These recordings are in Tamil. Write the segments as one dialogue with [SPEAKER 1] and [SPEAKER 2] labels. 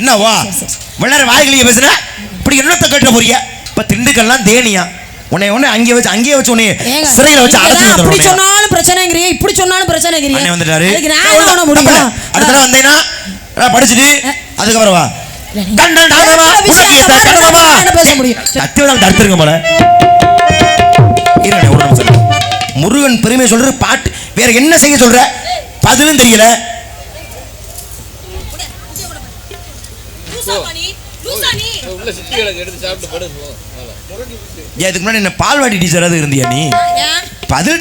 [SPEAKER 1] என்னவா வெள்ளர வாய்களையே பேசுற இப்படி என்னத்தை கட்ட போறீங்க? இப்ப திண்டுக்கல்லாம் தேனியா உன்னை அங்கேயே வச்சு உன்னை சிறையில வச்சு அடைச்சு
[SPEAKER 2] அப்படி சொன்னாலும் பிரச்சனைங்கறியே, இப்படி சொன்னாலும் பிரச்சனைங்கறியே.
[SPEAKER 1] அண்ணே வந்துட்டாரு.
[SPEAKER 2] அதுக்கு நான் என்ன முடியும்?
[SPEAKER 1] அடுத்த தடவை வந்தேனா படிச்சிட்டு அதுக்கப்புறம் வா. கண்டன் டாகமா கண்ணமா பேச முடியும். சத்தியவாத தடுத்துருங்க போல. இருங்க ஒரு நிமிஷம். முருகன் பெருமை சொல்ற பாட்டு வேற என்ன செய்ய சொல்ற? பதிலும் தெரியல. இதுக்கு முன்னாடி என்ன பால்வாடி டீச்சராக இருந்தியா நீ? பதில்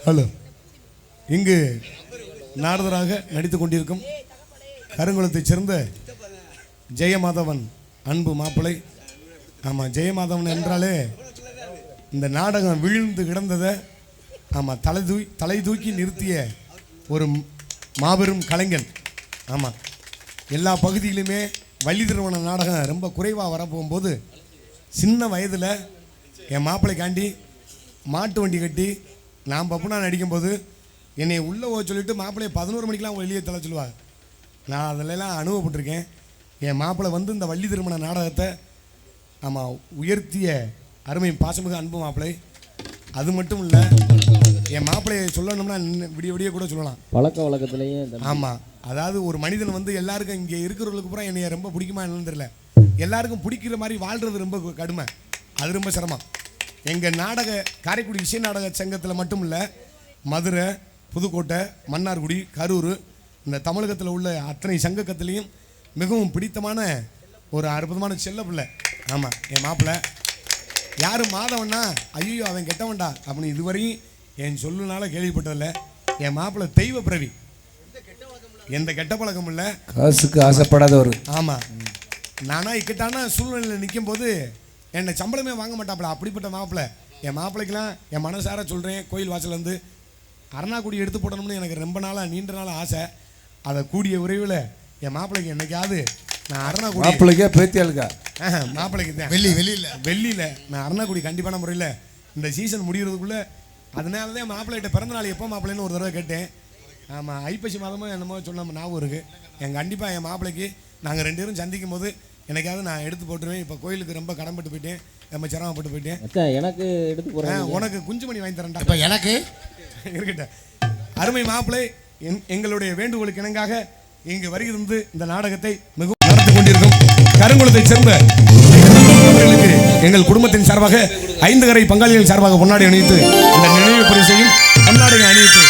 [SPEAKER 3] ஹலோ. இங்கு நாரதராக நடித்துக் கொண்டிருக்கும் கருங்குளத்தைச் சேர்ந்த ஜெயமாதவன் அன்பு மாப்பிள்ளை. ஆமாம், ஜெயமாதவன் என்றாலே இந்த நாடகம் விழுந்து கிடந்ததை ஆமாம் தலை தூக்கி நிறுத்திய ஒரு மாபெரும் கலைஞன். ஆமாம், எல்லா பகுதியிலுமே வள்ளி திருமண நாடகம் ரொம்ப குறைவாக வரப்போகும்போது சின்ன வயதில் என் மாப்பிள்ளைக்காண்டி மாட்டு வண்டி கட்டி நான் பப்புனா நடிக்கும்போது என்னை உள்ளே போக சொல்லிவிட்டு மாப்பிள்ளையை 11 மணிக்கெலாம் அவங்க வெளியே தலை சொல்லுவாங்க. நான் அதிலெல்லாம் அனுபவப்பட்டிருக்கேன். என் மாப்பிள்ளை வந்து இந்த வள்ளி திருமண நாடகத்தை ஆமாம் உயர்த்திய அருமை பாசமிகு அன்பு மாப்பிள்ளை. அது மட்டும் இல்லை, என் மாப்பிள்ளையை சொல்லணும்னா விடிய விடிய கூட சொல்லலாம்.
[SPEAKER 4] பழக்க வழக்கத்துலேயே
[SPEAKER 3] ஆமாம், அதாவது ஒரு மனிதன் வந்து எல்லாருக்கும் இங்கே இருக்கிறவங்களுக்கு பூரா என்னைய ரொம்ப பிடிக்குமா என்னன்னு தெரியல, எல்லாருக்கும் பிடிக்கிற மாதிரி வாழ்கிறது ரொம்ப கடுமை. அது ரொம்ப சிரமம். எங்கள் காரைக்குடி இசை நாடக சங்கத்தில் மட்டும் இல்லை, மதுரை, புதுக்கோட்டை, மன்னார்குடி, கரூர், இந்த தமிழகத்தில் உள்ள அத்தனை சங்கத்திலையும் மிகவும் பிடித்தமான ஒரு அற்புதமான செல்ல பிள்ளை. ஆமாம், என் மாப்பிள்ளை யாரும் மாதவன்னா ஐயோ அவன் கெட்டவன்டா அப்படின்னு இதுவரையும் என் சொல்லுனால கேள்விப்பட்டதில்லை. என் மாப்பிள்ளை தெய்வ பிறவி, எந்த கெட்ட பழக்கம் இல்லை,
[SPEAKER 5] காசுக்கு ஆசைப்படாத ஒரு.
[SPEAKER 3] ஆமாம், நானா இக்கட்டான சூழ்நிலையில் நிற்கும் போது என்னை சம்பளமே வாங்க மாட்டாப்புல, அப்படிப்பட்ட மாப்பிள்ளை. என் மாப்பிள்ளைக்கெல்லாம் என் மனசார சொல்கிறேன், கோயில் வாசலேருந்து அரணாக்குடி எடுத்து போடணும்னு எனக்கு ரொம்ப நாளாக நீண்ட நாள் ஆசை. அதை கூடிய விரைவில் என் மாப்பிள்ளைக்கு என்னைக்காவது நான் அரணாக்குடி
[SPEAKER 5] மாப்பிள்ளைக்கே பேத்தியாளுக்கா
[SPEAKER 3] மாப்பிள்ளைக்கு தான் வெள்ளியில் நான் அரணாக்குடி கண்டிப்பான முறையில் இந்த சீசன் முடிகிறதுக்குள்ளே. அதனால தான் மாப்பிள்ளைகிட்ட பிறந்தநாள் எப்போ மாப்பிள்ளைன்னு ஒரு தடவை கேட்டேன். ஆமாம், ஐப்பசி மாதமும் என்னமோ சொன்ன ஞாபகம் இருக்குது. கண்டிப்பாக என் மாப்பிள்ளைக்கு நாங்கள் 2 பேரும் சந்திக்கும் போது எனக்காவது நான் எடுத்து போட்டுருவேன். இப்போ கோயிலுக்கு ரொம்ப கடன்பட்டு போயிட்டேன். நம்ம சிரமப்பட்டு போயிட்டேன்.
[SPEAKER 4] மச்சான் எனக்கு எடுத்து போறேன்.
[SPEAKER 3] உனக்கு குஞ்சுமணி வாங்கி தரேன்டா.
[SPEAKER 1] இப்ப எனக்கு
[SPEAKER 3] இருக்கட்டும். அருமை மாப்பிள்ளை, எங்களுடைய வேண்டுகோளுக்கு இணங்காக இங்கு வருகிறது இந்த நாடகத்தை மிகவும் நடத்தி கொண்டிருக்கும் கருங்குளத்தை சேர்ந்த அவர்களுக்கு எங்கள் குடும்பத்தின் சார்பாக 5 கரை பங்காளிகள் சார்பாக பொன்னாடை அணிவித்து இந்த நினைவு பரிசையும் பொன்னாடை அணிவித்து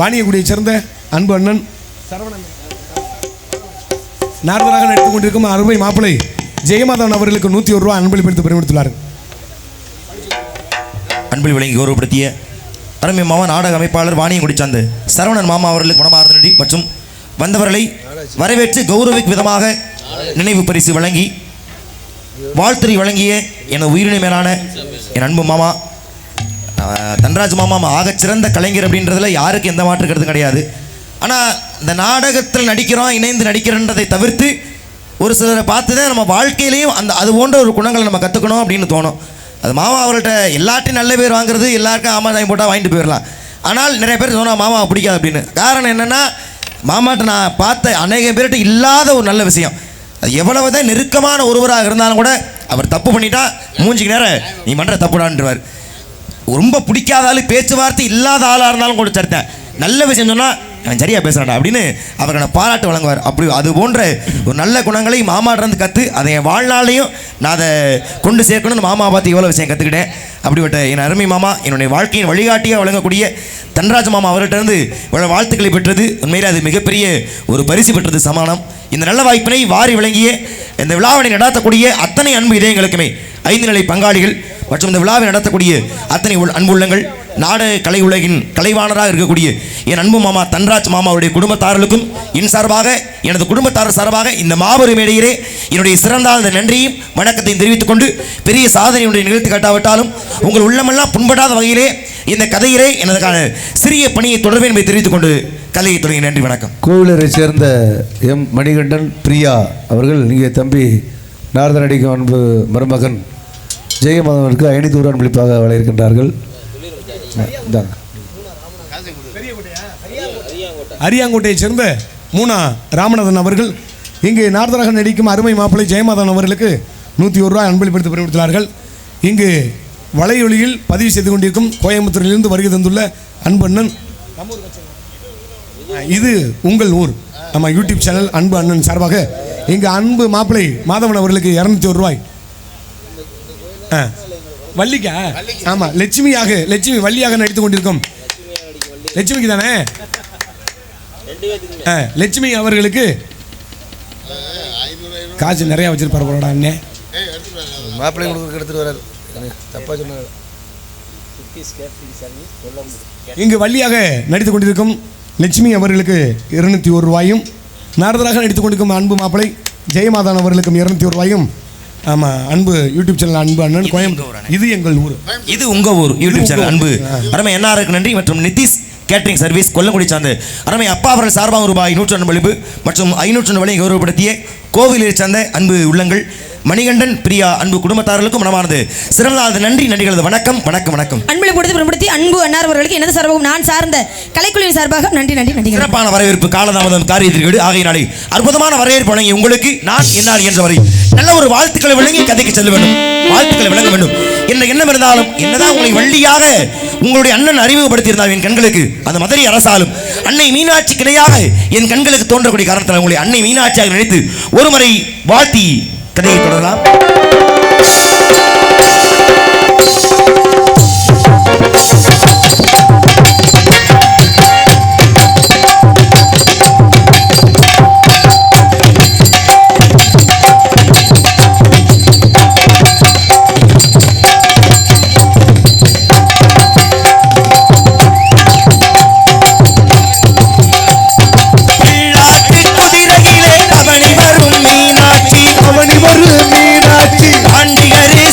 [SPEAKER 3] வாணியகுடியை சேர்ந்த அன்பு அண்ணன் சரவணன் நாரதராக நடித்துக் கொண்டிருக்கும் அருமை மாப்பிள்ளை ஜெயமாதவன் அவர்களுக்கு 101 ரூபாய் அன்பளிப்படுத்தி பெருமிடுத்துள்ளார்.
[SPEAKER 1] அன்பில் விளங்கி கௌரவப்படுத்திய அருமை மாமா நாடக அமைப்பாளர் வாணியங்குடி சார்ந்த சரவணன் மாமா அவர்களுக்கு மனமார்ந்த நன்றி மற்றும் வந்தவர்களை வரவேற்று கௌரவிக்கும் விதமாக நினைவு பரிசு வழங்கி வாழ்த்துறை வழங்கிய எனது உயிரினை மேலான என் அன்பு மாமா தன்ராஜ் மாமா ஆகச்சிறந்த கலைஞர் அப்படின்றதுல யாருக்கு எந்த மாற்று கருத்தும் கிடையாது. ஆனால் இந்த நாடகத்தில் நடிக்கிறோம், இணைந்து நடிக்கிறன்றதை தவிர்த்து ஒரு சிலரை பார்த்து தான் நம்ம வாழ்க்கையிலையும் அது போன்ற ஒரு குணங்களை நம்ம கற்றுக்கணும் அப்படின்னு தோணும். அது மாமா அவர்கள்ட்ட எல்லாத்தையும் நல்ல பேர் வாங்குறது, எல்லாருக்கும் ஆமா தாய் போட்டால் வாங்கிட்டு போயிடலாம். ஆனால் நிறைய பேர் சொன்னால் மாமாவை பிடிக்காது அப்படின்னு. காரணம் என்னென்னா, மாமாட்ட நான் பார்த்த அநேக பேர்கிட்ட இல்லாத ஒரு நல்ல விஷயம், அது எவ்வளவு தான் நெருக்கமான ஒருவராக இருந்தாலும் கூட அவர் தப்பு பண்ணிட்டா மூஞ்சிக்கு நேரம் நீ பண்ணுற தப்புடான்றார். ரொம்ப பிடிக்காத பேச்சுவார்த்தை இல்லாத ஆளாக இருந்தாலும் கூட சரித்தேன், நல்ல விஷயம் சொன்னால் அவன் சரியாக பேசுகிறான்டா அப்படின்னு அவர்களை பாராட்டு வழங்குவார். அப்படி அது போன்ற ஒரு நல்ல குணங்களை மாமாட்டிருந்து கற்று அதை என் வாழ்நாளையும் நான் அதை கொண்டு சேர்க்கணும்னு மாமா பார்த்து இவ்வளோ விஷயம் கற்றுக்கிட்டேன். அப்படிப்பட்ட என் அருமை மாமா, என்னுடைய வாழ்க்கையின் வழிகாட்டியாக வழங்கக்கூடிய தன்ராஜ் மாமா அவர்கிட்டருந்து இவ்வளோ வாழ்த்துக்களை பெற்றது உண்மையில் அது மிகப்பெரிய ஒரு பரிசு பெற்றது சமானம். இந்த நல்ல வாய்ப்பினை வாரி வழங்கிய இந்த விழாவினை நடத்தக்கூடிய அத்தனை அன்பு இதயங்களுக்குமே 5 நிலை பங்காளிகள் மற்றும் இந்த விழாவை நடத்தக்கூடிய அத்தனை அன்புள்ளங்கள், நாடக கலை உலகின் கலைவாணராக இருக்கக்கூடிய என் அன்பு மாமா தன்ராஜ் மாமா அவருடைய குடும்பத்தாரர்களுக்கும் என் சார்பாக, எனது குடும்பத்தாரர் சார்பாக இந்த மாபெரும் மேடையிலே என்னுடைய சிறந்தாழ்ந்த நன்றியும் வணக்கத்தையும் தெரிவித்துக் கொண்டு, பெரிய சாதனையுடைய நிகழ்த்து காட்டாவிட்டாலும் உங்கள் உள்ளமெல்லாம் புண்படாத வகையிலே இந்த கதையிலே எனதுக்கான சிறிய பணியை தொடர்பு என்பதை தெரிவித்துக் கொண்டு கதையை தொடங்கி நன்றி வணக்கம்.
[SPEAKER 5] கோவிலரை சேர்ந்த எம் மணிகண்டன் பிரியா அவர்கள் இங்கே தம்பி நாரத நடிக்கும் அன்பு மருமகன் ஜெயமாதவனுக்கு 500 அன்பளிப்பாக வழங்கியிருக்கின்றார்கள்.
[SPEAKER 3] அரியாங்கோட்டையை சேர்ந்த மூனா ராமநாதன் அவர்கள் இங்கு நாரதராக நடிக்கும் அருமை மாப்பிள்ளை ஜெயமாதவன் அவர்களுக்கு 101 ரூபாய் அன்பளிப்படுத்தி பெருமிடுத்துள்ளார்கள். இங்கு வலையொலியில் பதிவு செய்து கொண்டிருக்கும் கோயம்புத்தூரிலிருந்து வருகை தந்துள்ள அன்பு அண்ணன், இது உங்கள் ஊர் நம்ம யூடியூப் சேனல் அன்பு அண்ணன் சார்பாக இங்கு அன்பு மாப்பிள்ளை மாதவன் அவர்களுக்கு 201 ரூபாய். வள்ளிக்கா? ஆமாம், லட்சுமி வள்ளியாக நடித்து கொண்டிருக்கும் லட்சுமிக்கு தானே? லட்சுமி அவர்களுக்கு காசு நிறையா வச்சிருப்பாரு போலடா அண்ணே.
[SPEAKER 5] மாப்பிள்ளை கொடுக்க எடுத்துட்டு வராரு, தப்பா சொன்னார்.
[SPEAKER 3] இங்கு வள்ளியாக நடித்து கொண்டிருக்கும் லட்சுமி அவர்களுக்கு 201 ரூபாயும், நாரதராக நடித்து கொண்டிருக்கும் அன்பு மாப்பிள்ளை ஜெயமாதவன் அவர்களுக்கும் 201 ரூபாயும். ஆமாம், அன்பு யூடியூப் சேனல் அன்பு அண்ணன் கோயம்புத்தூர், இது எங்கள் ஊர்,
[SPEAKER 1] இது உங்கள் ஊர் யூடியூப் சேனல் அன்பு அருமை என்ஆருக்கு நன்றி மற்றும் நிதிஷ் கேட்டரிங் சர்வீஸ் கொல்லங்குடி சார்ந்த அருமை அப்பா அவர்கள் சார்பாக ரூபாய் 100 அன்பளிப்பு மற்றும் 500 வழங்கி கௌரவப்படுத்திய கோவிலை சார்ந்த அன்பு உள்ளங்கள் மணிகண்டன் பிரியா அன்பு குடும்பத்தாரர்களுக்கும் மனமானது சிறந்த நன்றி நன்றிகளது வணக்கம் வணக்கம் வணக்கம்.
[SPEAKER 2] அன்பளிப்படுத்தி அன்பு அன்னார் அவர்களுக்கு எனது சார்பாகவும் நான் சார்ந்த கலைக்குழுவின் சார்பாக நன்றி நன்றி நன்றி.
[SPEAKER 1] சிறப்பான வரவேற்பு, காலதாமதம் காரியத்திற்கு ஆகையினாலே அற்புதமான வரவேற்பு வழங்கி உங்களுக்கு நான் என்னால் என்ற வரை நல்ல ஒரு வாழ்த்துக்களை வழங்கி கதைக்கு செல்ல வேண்டும், வாழ்த்துக்களை வழங்க வேண்டும் என்ற எண்ணம் இருந்தாலும் என்னதான் உங்களை வள்ளியாக உங்களுடைய அண்ணன் அறிமுகப்படுத்தியிருந்தால் என் கண்களுக்கு அந்த மதுரை அரசாலும் அன்னை மீனாட்சி கிளையாக என் கண்களுக்கு தோன்றக்கூடிய காரணத்தால் உங்களை அன்னை மீனாட்சியாக நினைத்து ஒருமுறை வாழ்த்தி கதையை தொடரலாம்.
[SPEAKER 5] அவனி வரும் மீனாட்சி
[SPEAKER 1] ஆண்டிகரே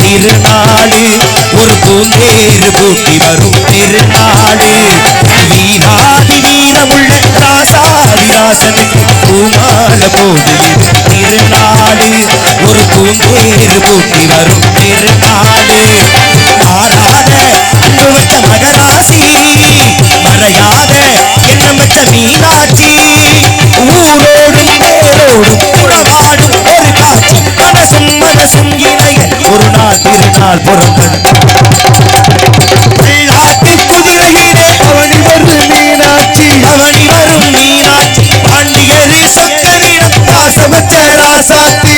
[SPEAKER 1] திருநாளு ஒரு பூந்தேறு பூட்டி வரும் திருநாளு வீராதி வீரமுள்ள ராசாதி ராசனுக்கு பூமால போடுகிறது திருநாளு ஒரு பூந்தேறு பூட்டி வரும் திருநாளு மாறாத அன்பு வச்ச மகராசி மறையாத எண்ணம் வச்ச மீனாட்சி ஊரோடும் பேரோடும் உறவாடும் ஒரு காட்சி மனசும் மனசும் இணைய ஒரு நாள் திருநாள் புறப்படும் வெள்ளாட்டு குதிரையிலே அவனி வரும் மீனாட்சி பாண்டியரு சொக்கனிடம் பாசமற்ற ராசாத்தி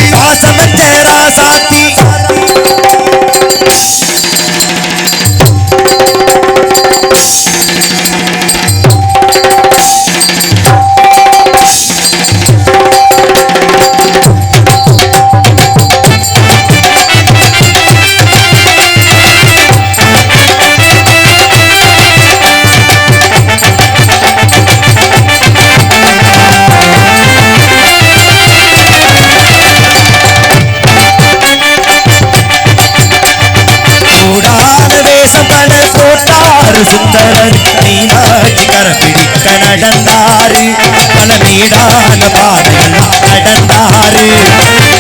[SPEAKER 1] சுந்தரர் மீனாட்சி கரப்பிடிக்க நடந்தாரு பல வீடான பாதையெல்லாம் நடந்தாரு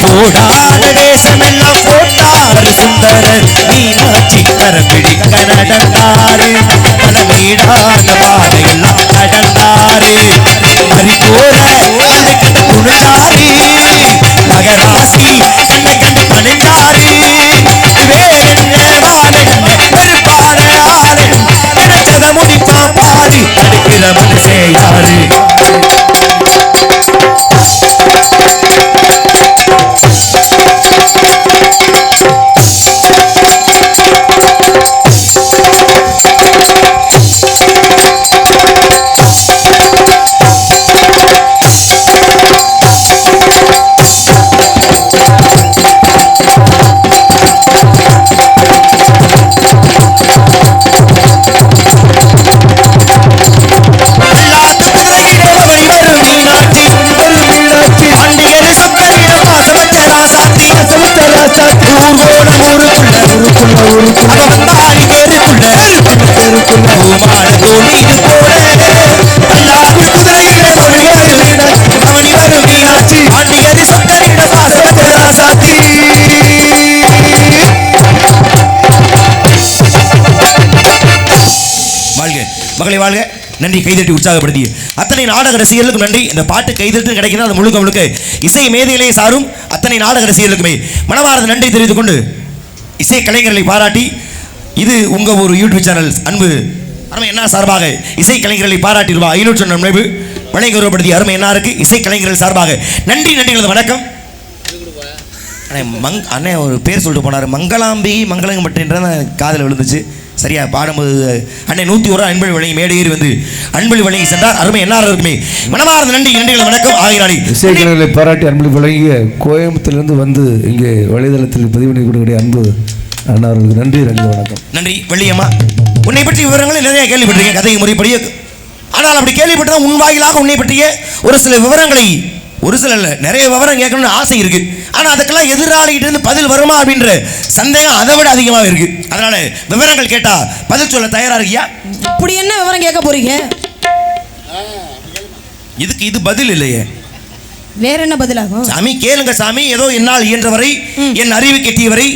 [SPEAKER 1] போடான வேஷமெல்லாம் போட்டாரு சுந்தரர் மீனாட்சி கரப்பிடிக்க நடந்தாரு பல வீடான பாதையெல்லாம் நடந்தாரு மறி போற கண்ணை கண்டு குழுந்தாரு மகராசி கண்ணை கண்டு பணிந்தாரு வேறென்ன வாழென்ன வெறுப்பான முடிப்பா பாரு அடிக்கிற மனசே யாரு மகளை வாழ்க. நன்றி, கைதட்டி உற்சாகப்படுத்திய அத்தனை நாடக ரசிகர்களுக்கும் நன்றி. இந்த பாட்டு கைதட்டு கிடைக்கிறது அது முழுக்க முழுக்க இசை மேதைகளே சாரும் அத்தனை நாடக ரசிகர்களுக்குமே மனமார்ந்த நன்றி தெரிவித்துக் கொண்டு இசை கலைஞர்களை பாராட்டி இது உங்க ஒரு யூடியூப் சேனல் அன்பு அருமை என்ன சார்பாக இசை கலைஞர்களை பாராட்டி ரூபாய் 500 நினைவு வழங்கி கௌரவப்படுத்திய அருமை என்னாருக்கு இசை கலைஞர்கள் சார்பாக நன்றி. நன்றிகளது வணக்கம். அண்ணே ஒரு பேர் சொல்லிட்டு போனார், மங்களாம்பி மங்களம் மட்டும்ன்ற காதில் விழுந்துச்சு. சரியா பாடும்போது அன்னை 101 அன்பழி வழங்கி மேடையேறி வந்து அன்பழி வழங்கி சென்றார். அருமை என்னாரும் இருக்குமே மனமார்ந்த நன்றி. நன்றிகள் வணக்கம். ஆகினாடி
[SPEAKER 5] இசைக்கலைஞர்களை பாராட்டி அன்பழி வழங்கிய கோயம்புத்தூர்லேருந்து வந்து இங்கே வலைதளத்தில் பதிவு பண்ணி கொடுக்கக்கூடிய அன்பு அண்ணாவர்களுக்கு நன்றி. நன்றி வணக்கம்.
[SPEAKER 1] நன்றி. வெள்ளியம்மா, உன்னை பற்றி விவரங்களை நிறைய கேள்விப்பட்டிருக்கேன் கதை முறைப்படிய. ஆனால் அப்படி கேள்விப்பட்டதான் உன் வாயிலாக உன்னை பற்றிய ஒரு சில விவரங்களை, ஒரு சில நிறைய விவரம் கேட்கணும்னு ஆசை இருக்கு. ஆனால் அதுக்கெல்லாம் எதிராளிகிட்ட இருந்து பதில் வருமா அப்படின்ற சந்தேகம் அதை விட அதிகமாக இருக்கு. அதனால விவரங்கள் கேட்டா பதில் சொல்ல தயாரா இருக்கியா?
[SPEAKER 2] அப்படி என்ன விவரம் கேட்க போறீங்க?
[SPEAKER 1] இதுக்கு இது பதில் இல்லையே,
[SPEAKER 2] வேற என்ன பதிலாகும்?
[SPEAKER 1] சாமி கேளுங்க சாமி, ஏதோ என்னால் இயன்றவரை, என் அறிவு கெட்டியவரை,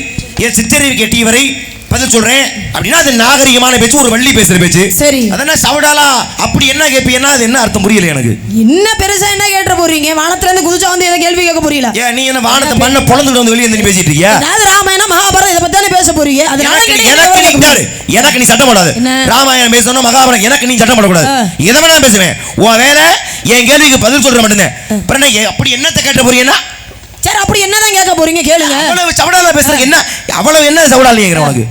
[SPEAKER 1] என் சிற்றறிவு கெட்டியவரை பதில் சொல்றேன் அப்படின்னா அது நாகரிகமான பேச்சு, ஒரு வள்ளி பேசுற பேச்சு.
[SPEAKER 2] சரி,
[SPEAKER 1] அதனால சவடாலா அப்படி என்ன கேட்பீங்கன்னா அது என்ன அர்த்தம் புரியல எனக்கு.
[SPEAKER 2] என்ன பெருசா என்ன கேட்ட போறீங்க? வானத்துல இருந்து குதிச்சா வந்து ஏதோ கேள்வி கேட்க போறீங்களா?
[SPEAKER 1] ஏன் நீ என்ன வானத்தை மண்ண பொளந்துட்டு வந்து வெளியே வந்து பேசிட்டு இருக்கியா?
[SPEAKER 2] அதாவது ராமாயணம் மகாபாரதம் இத பத்தி தானே பேச போறீங்க. அதனால
[SPEAKER 1] எனக்கு நீ சட்டம் போடாது. ராமாயணம் பேசணும், மகாபாரதம் எனக்கு நீ சட்டம் போடக்கூடாது. எதை வேணா பேசுவேன். உன் வேலை என் கேள்விக்கு பதில் சொல்ற மட்டும்தான். அப்படி என்னத்தை கேட்ட போறீங்கன்னா
[SPEAKER 2] சரி, அப்படி என்னதான் கேட்க போறீங்க கேளுங்க.
[SPEAKER 1] அவ்வளவு சவடால பேசுறதுக்கு என்ன, அவ்வளவு என்ன சவடால கேக்குறேன் உனக்கு?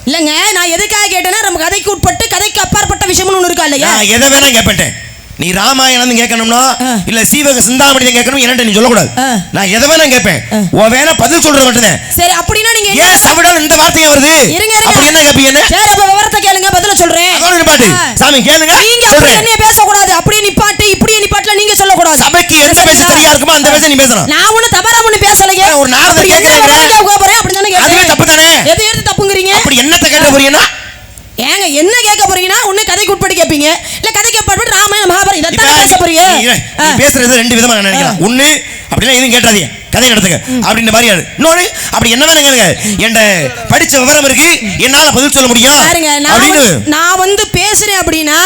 [SPEAKER 2] இல்லங்க, நான் எதுக்காக கேட்டேன்னா நம்ம கதைக்கு உட்பட்டு கதைக்கு அப்பாற்பட்ட விஷயம்னு ஒன்று இருக்கா இல்லையா?
[SPEAKER 1] நான் எதை வேணா கேட்பேன். நீ ராமாயணம் கேட்கணும்னா இல்ல சீவக சிந்தாமணி கேட்கணும் என்ன நீ சொல்லக்கூடாது. நான் எதை வேணா கேட்பேன். உன் வேணா பதில் சொல்றது மட்டும்தான். சரி, அப்படின்னா நீங்க ஏன் சவடால இந்த வார்த்தையே வருது? அப்படி என்ன கேப்பீங்க? சரி, அப்ப விவரத்தை கேளுங்க, பதில சொல்றேன். அதோட நிப்பாட்டு சாமி, கேளுங்க. நீங்க அப்படி என்ன பேச கூடாது. அப்படியே நிப்பாட்டு, இப்படியே நிப்பாட்டல நீங்க சொல்ல கூடாது. சபைக்கு எந்த பேச சரியா இருக்குமோ அந்த பேச நீ பேசணும். நான் ஒண்ணு தவறா ஒண்ணு பேசலையே. ஒரு நாரதர் கேக்குறேன், அப்படி
[SPEAKER 2] தானே
[SPEAKER 1] அதுவே
[SPEAKER 2] கேட்டேன்.
[SPEAKER 1] தப்பு தானே?
[SPEAKER 2] எது எடுத்து தப்புங்கிறீங்க?
[SPEAKER 1] அப்படி என்னத்தை கேட்க போறீங்கன்னா
[SPEAKER 2] ஏங்க என்ன கேட்க போறீங்கன்னா ஒண்ணு கதைக்கு உட்பட்டு கேட்பீங்க, இல்ல கதைக்கு உட்பட்டு ராமாயண மகாபாரதம் இதைத்தான் பேச போறீங்க.
[SPEAKER 1] நீ பேசுறது ரெண்டு விதமா நான் நினைக்கிறேன். ஒண்ணு அப்படிலாம் எதுவும் கேட்டாதீங்க, கதை நடத்துங்க அப்படின்ற மாதிரி. இன்னொன்னு அப்படி என்ன வேணும் கேளுங்க, என்கிட்ட படிச்ச விவரம் இருக்கு, என்னால பதில் சொல்ல முடியும்
[SPEAKER 2] பாருங்க. நான் வந்து பேசுறேன் அப்படின்னா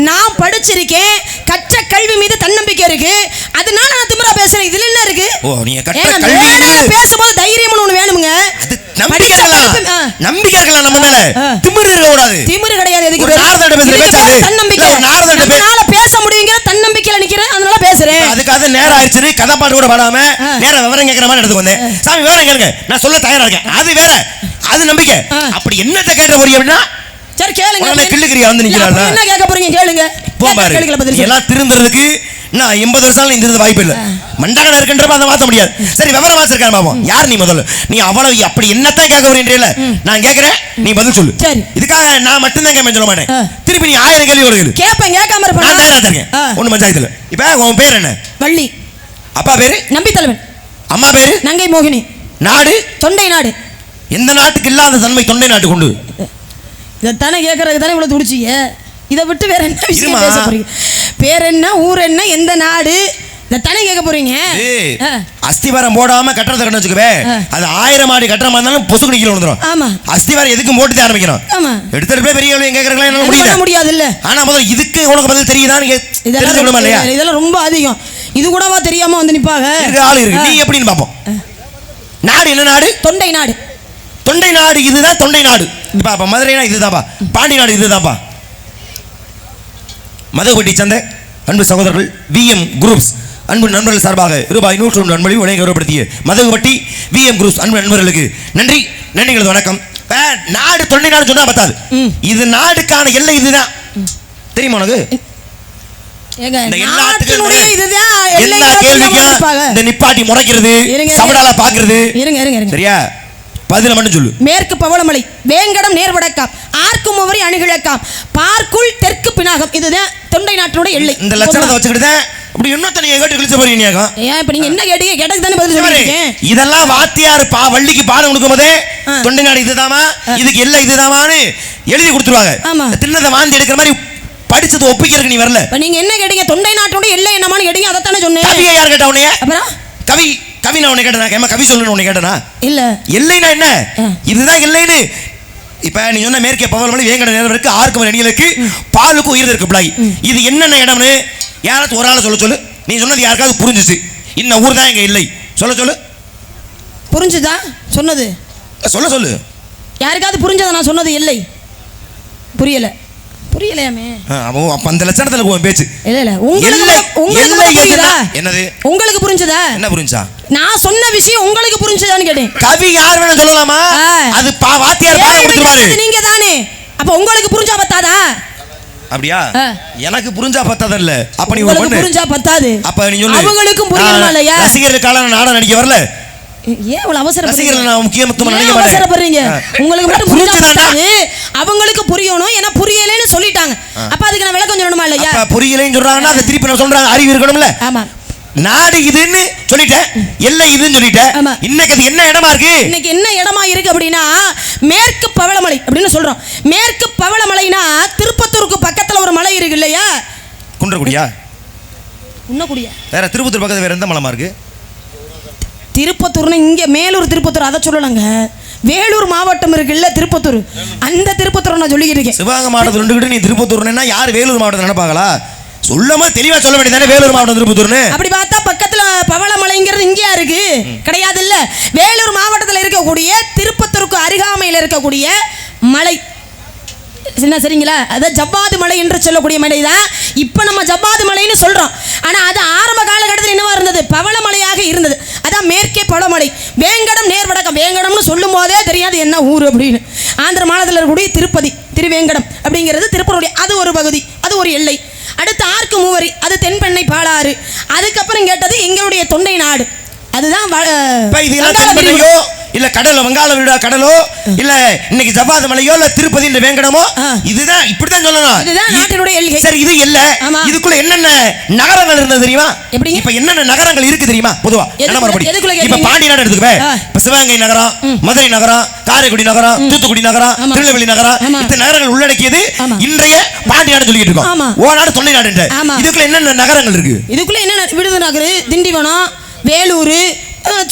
[SPEAKER 2] நான் படிச்சிருக்கேன், கற்ற கல்வி மீது தன்னம்பிக்கை இருக்கு, அதனால நான் திமிரா பேசுறேன். இதுல என்ன இருக்கு?
[SPEAKER 1] ஓ, நீங்க கற்ற கல்வி
[SPEAKER 2] பேசும்போது தைரியம்னு ஒண்ணு வேணுமுங்க.
[SPEAKER 1] நம்பிக்கை இருக்கலாம், நம்பிக்கை இருக்கலாம், நம்ம மேல திமிரு இருக்க கூடாது.
[SPEAKER 2] திமிரு கிடையாது. எதுக்கு
[SPEAKER 1] நாரதட்ட பேசுற பேச்சாது
[SPEAKER 2] தன்னம்பிக்கை.
[SPEAKER 1] நாரதட்ட
[SPEAKER 2] பேச முடியுங்கிற தன்னம்பிக்கையில நிக்கிறேன், அதனால பேசுறேன்.
[SPEAKER 1] அதுக்காக நேரம் ஆயிடுச்சு, கதை பாட்டு கூட பாடாம நேரம் விவரம் கேட்கற மாதிரி எடுத்து வந்தேன். சாமி விவரம் கேளுங்க, நான் சொல்ல தயாரா இருக்கேன். அது வேற, அது நம்பிக்கை. அப்படி என்னத்தை கேட்ட போறீங்க அப்படின்னா
[SPEAKER 2] சரி கேளுங்க.
[SPEAKER 1] கிள்ளுக்கிறியா வந்து நிக்கிறாங்க,
[SPEAKER 2] என்ன கேட்க போறீங்க கேளுங்க.
[SPEAKER 1] எல்லாம் திருந்துறதுக்கு நான் 80 வருஷம் இந்த வாய்ப்பு இல்ல. மண்டகன இருக்குன்றப்ப அதை மாத்த முடியாது. சரி விவரம் வாசிருக்கான் பாப்போம். யார் நீ முதல்ல? நீ அவ்வளவு அப்படி என்னத்தான் கேட்க வரீன்றீல, நான் கேட்கிறேன், நீ பதில் சொல்லு.
[SPEAKER 2] சரி,
[SPEAKER 1] இதுக்காக நான் மட்டும்தான் கேட்பேன் சொல்ல மாட்டேன். திருப்பி நீ 1000 கேள்வி வருது
[SPEAKER 2] கேட்பேன், கேட்காம இருப்பேன்.
[SPEAKER 1] நான் தயாரா இருக்கேன். ஒண்ணு பஞ்சாயத்துல. இப்ப உன் பேர் என்ன?
[SPEAKER 2] வள்ளி.
[SPEAKER 1] அப்பா பேரு?
[SPEAKER 2] நம்பித்தலைவன்.
[SPEAKER 1] அம்மா பேரு?
[SPEAKER 2] நங்கை மோகினி.
[SPEAKER 1] நாடு?
[SPEAKER 2] தொண்டை நாடு.
[SPEAKER 1] எந்த நாட்டுக்கு இல்லாத தன்மை தொண்டை நாட்டு கொண்டு?
[SPEAKER 2] இதைத்தானே கேட்கறதுக்கு தானே இவ்வளவு துடிச்சிங்க. இதை விட்டு வேற என்ன விஷயம் பேச போறீங்க? பேர் என்ன, ஊர் என்ன, எந்த நாடு, இதைத்தானே கேட்க போறீங்க.
[SPEAKER 1] அஸ்திவாரம் போடாம கட்டறத கட்ட வச்சுக்கவே, அது 1000 மாடி கட்டறமா இருந்தாலும் பொசுக்கு நிக்கல வந்துரும்.
[SPEAKER 2] ஆமா,
[SPEAKER 1] அஸ்திவாரம் எதுக்கு போட்டு ஆரம்பிக்கணும்.
[SPEAKER 2] ஆமா,
[SPEAKER 1] எடுத்துட்டு போய் பெரிய கேள்வி கேக்குறீங்களா? என்னால
[SPEAKER 2] முடியாது இல்ல.
[SPEAKER 1] ஆனா முதல்ல இதுக்கு உனக்கு பதில் தெரியுதான்னு தெரிஞ்சுக்கணுமா இல்லையா?
[SPEAKER 2] இதெல்லாம் ரொம்ப அதிகம். இது கூடவா தெரியாம வந்து நிப்பாங்க. ஆள்
[SPEAKER 1] இருக்கு, நீ எப்படின்னு பாப்போம். நாடு என்ன நாடு?
[SPEAKER 2] தொண்டை நாடு.
[SPEAKER 1] தொண்டை நாடு இதுதான் தொண்டை நாடு. இப்ப மதுரைனா இதுதான்ப்பா, பாண்டி நாடு இதுதான்ப்பா. மதுவட்டி சந்தை அன்பு சகோதரர்கள் விஎம் குரூப்ஸ் அன்பு நண்பர்கள் சார்பாக ரூபாய் 101 நன்மொழி உலகை கௌரவப்படுத்திய மதுவட்டி விஎம் குரூப்ஸ் அன்பு நண்பர்களுக்கு நன்றி, நன்றிகளது வணக்கம். நாடு தொண்டை நாடு சொன்னா பத்தாது, இது நாடுக்கான எல்லை இதுதான். தெரியுமா உனக்கு? எல்லா கேள்விக்கும் இந்த நிப்பாட்டி முறைக்கிறது, சவடால பாக்குறது. சரியா? பதில மட்டும் சொல்லு.
[SPEAKER 2] மேற்கு பவளமலை, வேங்கடம் நேர்வடக்கம், ஆர்க்கும் உவரி அணிகிழக்கம், பார்க்குள் தெற்கு பினாகம். இதுதான் தொண்டை நாட்டோட எல்லை.
[SPEAKER 1] இந்த லட்சணத்தை வச்சுக்கிட்டு அப்படி இன்னொரு தனியா கேட்டு கிழிச்ச போறீங்க.
[SPEAKER 2] ஏன் இப்ப நீங்க என்ன கேட்டீங்க? கேட்டதுக்கு தானே பதில் சொல்றீங்க.
[SPEAKER 1] இதெல்லாம் வாத்தியார் வள்ளிக்கு பாடம் கொடுக்கும் போதே தொண்டை நாடு இதுதாமா, இதுக்கு எல்லை இதுதாமான்னு எழுதி கொடுத்துருவாங்க. தின்னதை வாந்தி எடுக்கிற மாதிரி படிச்சது ஒப்பிக்கிறதுக்கு நீ வரல.
[SPEAKER 2] நீங்க என்ன கேட்டீங்க? தொண்டை நாட்டோட எல்லை என்னமான்னு கேட்டீங்க, அதைத்தானே சொன்னேன்.
[SPEAKER 1] கவியை யார் கேட்டா உன்னைய?
[SPEAKER 2] அப்புறம்
[SPEAKER 1] கவி நான் உன்னை கேட்டேனா? கவி சொல்லணும் உன்னை கேட்டனா?
[SPEAKER 2] இல்ல.
[SPEAKER 1] எல்லைனா என்ன? இதுதான் எல்லைன்னு. இப்ப நீ சொன்ன மேற்கே பவளமலை, வேங்கட நேர்வடக்கு, ஆர்க்கும் அணிகளுக்கு, பாலுக்கு உயிர் இருக்கு பிளாய். இது என்னென்ன இடம்னு யாராச்சும் ஒரு ஆளை சொல்லு. நீ சொன்னது யாருக்காவது புரிஞ்சுச்சு? இன்ன ஊர் தான் எங்க இல்லை சொல்லு.
[SPEAKER 2] புரிஞ்சுதா சொன்னது?
[SPEAKER 1] சொல்லு.
[SPEAKER 2] யாருக்காவது புரிஞ்சதா நான் சொன்னது? இல்லை, புரியலையாமே.
[SPEAKER 1] அப்ப அந்த லட்சணத்துல போய் பேச்சு.
[SPEAKER 2] இல்ல
[SPEAKER 1] என்னது
[SPEAKER 2] உங்களுக்கு புரிஞ்சதா? என்ன
[SPEAKER 1] புரிஞ்சா?
[SPEAKER 2] நான் சொன்ன விஷயம் உங்களுக்கு புரிஞ்சதான்னு கேட்டேன்.
[SPEAKER 1] கவி யார் வேணும் சொல்லலாமா? அது வாத்தியார் பாடம் கொடுத்துருவாரு.
[SPEAKER 2] நீங்க தானே. அப்ப உங்களுக்கு புரிஞ்சா பத்தாதா?
[SPEAKER 1] அப்படியா? எனக்கு புரிஞ்சா பத்தாது இல்ல. அப்ப நீ
[SPEAKER 2] உங்களுக்கு புரிஞ்சா பத்தாது.
[SPEAKER 1] அப்ப நீ சொல்லு.
[SPEAKER 2] அவங்களுக்கும் புரியணுமா இல்லையா?
[SPEAKER 1] ரசிகர்களுக்கான நாடகம் நடிக்க வரல.
[SPEAKER 2] ஏன் இவ்வளவு அவசரப்படுறீங்க?
[SPEAKER 1] ரசிகர்கள் நான் முக்கியத்துவம் நினைக்க மாட்டேன்.
[SPEAKER 2] அவசரப்படுறீங்க. உங்களுக்கு மட்டும் புரிஞ்சாதானே அவங்களுக்கு புரியணும். ஏன்னா புரியலைன்னு சொல்லிட்டாங்க. அப்ப அதுக்கு நான் விளக்கம் சொல்லணுமா இல்லையா?
[SPEAKER 1] அப்ப புரியலைன்னு சொல்றாங்கன்னா அதை திருப்பி நான் சொல்றாங்க, அறிவு இருக்கணும்ல.
[SPEAKER 2] ஆமா,
[SPEAKER 1] நாடு இதுன்னு சொல்லிட்டேன், எல்லை இதுன்னு சொல்லிட்டேன். இன்னைக்கு அது என்ன இடமா இருக்கு? இன்னைக்கு என்ன இடமா இருக்கு அப்படின்னா மேற்கு பவளமலை அப்படின்னு சொல்றோம். மேற்கு பவளமலைனா திருப்பத்தூருக்கு பக்கத்துல ஒரு மலை இருக்கு இல்லையா? குன்றக்குடியா? குன்னக்குடியா? வேற திருப்பத்தூர் பக்கத்துல வேற எந்த மலைமா இருக்கு? திருப்பத்தூர்னா இங்க மேலூர் திருப்பத்தூர், அதை சொல்லலங்க. வேலூர் மாவட்டம் இருக்குல்ல திருப்பத்தூர், அந்த திருப்பத்தூர் நான் சொல்லிக்கிட்டு இருக்கேன். சிவகங்கை மாவட்டத்தில் இருந்துகிட்டு நீ திருப்பத்தூர்னா யார் வேலூர் மாவட்டத்தை நினைப்பாங்களா? சொல்லாம தெளிவா சொல்ல வேண்டியதானே வேலூர் மாவட்டம் திருப்பத்தூர்னு. அப்படி பார்த்தா பக்கத்துல பவளமலைங்கிறது இங்கேயா இருக்கு? கிடையாது இல்ல. வேலூர் மாவட்டத்தில் இருக்கக்கூடிய திருப்பத்தூருக்கு அருகாமையில் இருக்கக்கூடிய மலை என்ன சரிங்களா? அதான் ஜவ்வாது மலை என்று சொல்லக்கூடிய மலை தான் இப்போ நம்ம ஜவ்வாது மலைன்னு சொல்றோம். ஆனா அது ஆரம்ப காலகட்டத்தில் என்னவா இருந்தது? பவளமலையாக இருந்தது. அதான் மேற்கே பவளமலை. வேங்கடம் நேர்வடக்கம். வேங்கடம்னு சொல்லும் போதே தெரியாது என்ன ஊர் அப்படின்னு. ஆந்திர மாநிலத்தில் இருக்கக்கூடிய திருப்பதி, திருவேங்கடம் அப்படிங்கிறது திருப்பூருடைய அது ஒரு பகுதி, அது ஒரு எல்லை. அடுத்து ஆர்க்கு மூவரி, அது தென்பெண்ணை பாலாறு. அதுக்கப்புறம் கேட்டது எங்களுடைய தொண்டை நாடு.
[SPEAKER 2] அதுதான்
[SPEAKER 1] இப்ப இதெல்லாம்
[SPEAKER 2] வங்காள விரிகுடா.
[SPEAKER 1] தென்பண்ணையோ இல்ல கடலோ வங்காள விரிகுடா கடலோ இல்ல இன்னைக்கு ஜவ்வாது மலையோ இல்ல திருப்பதி இந்த வேங்கடமோ இதுதான் இப்படித்தான் சொல்லணும்.
[SPEAKER 2] இதுதான் நாட்டினுடைய எல்கை.
[SPEAKER 1] சரி இது இல்ல
[SPEAKER 2] ஆமா.
[SPEAKER 1] இதுக்குள்ள என்னென்ன நகரங்கள் இருந்தது தெரியுமா?
[SPEAKER 2] எப்படிங்க?
[SPEAKER 1] இப்ப என்னென்ன நகரங்கள் இருக்கு தெரியுமா? பொதுவா என்ன மறுபடி
[SPEAKER 2] எதுக்குள்ள
[SPEAKER 1] இப்ப
[SPEAKER 2] கேக்குறீங்க?
[SPEAKER 1] பாண்டி நாடு எடுத்துக்கவே இப்ப சிவகங்கை நகரம், மதுரை நகரம், காரைக்குடி நகரம், தூத்துக்குடி நகரம்,
[SPEAKER 2] ஆமா.
[SPEAKER 1] திருநெல்வேலி நகரம்
[SPEAKER 2] ஆமா.
[SPEAKER 1] இந்த நகரங்கள் உள்ளடக்கியது
[SPEAKER 2] ஆமா.
[SPEAKER 1] இன்றைய பாண்டி நாடு சொல்லிட்டு இருக்கோம்.
[SPEAKER 2] ஆமா.
[SPEAKER 1] ஓ நாடு தொண்டை நாடு.
[SPEAKER 2] ஆமா.
[SPEAKER 1] இதுக்குள்ள என்னென்ன நகரங்கள் இருக்கு?
[SPEAKER 2] இதுக்குள்ள என்ன விருதுநகர், திண்டிவனம், வேலூர்,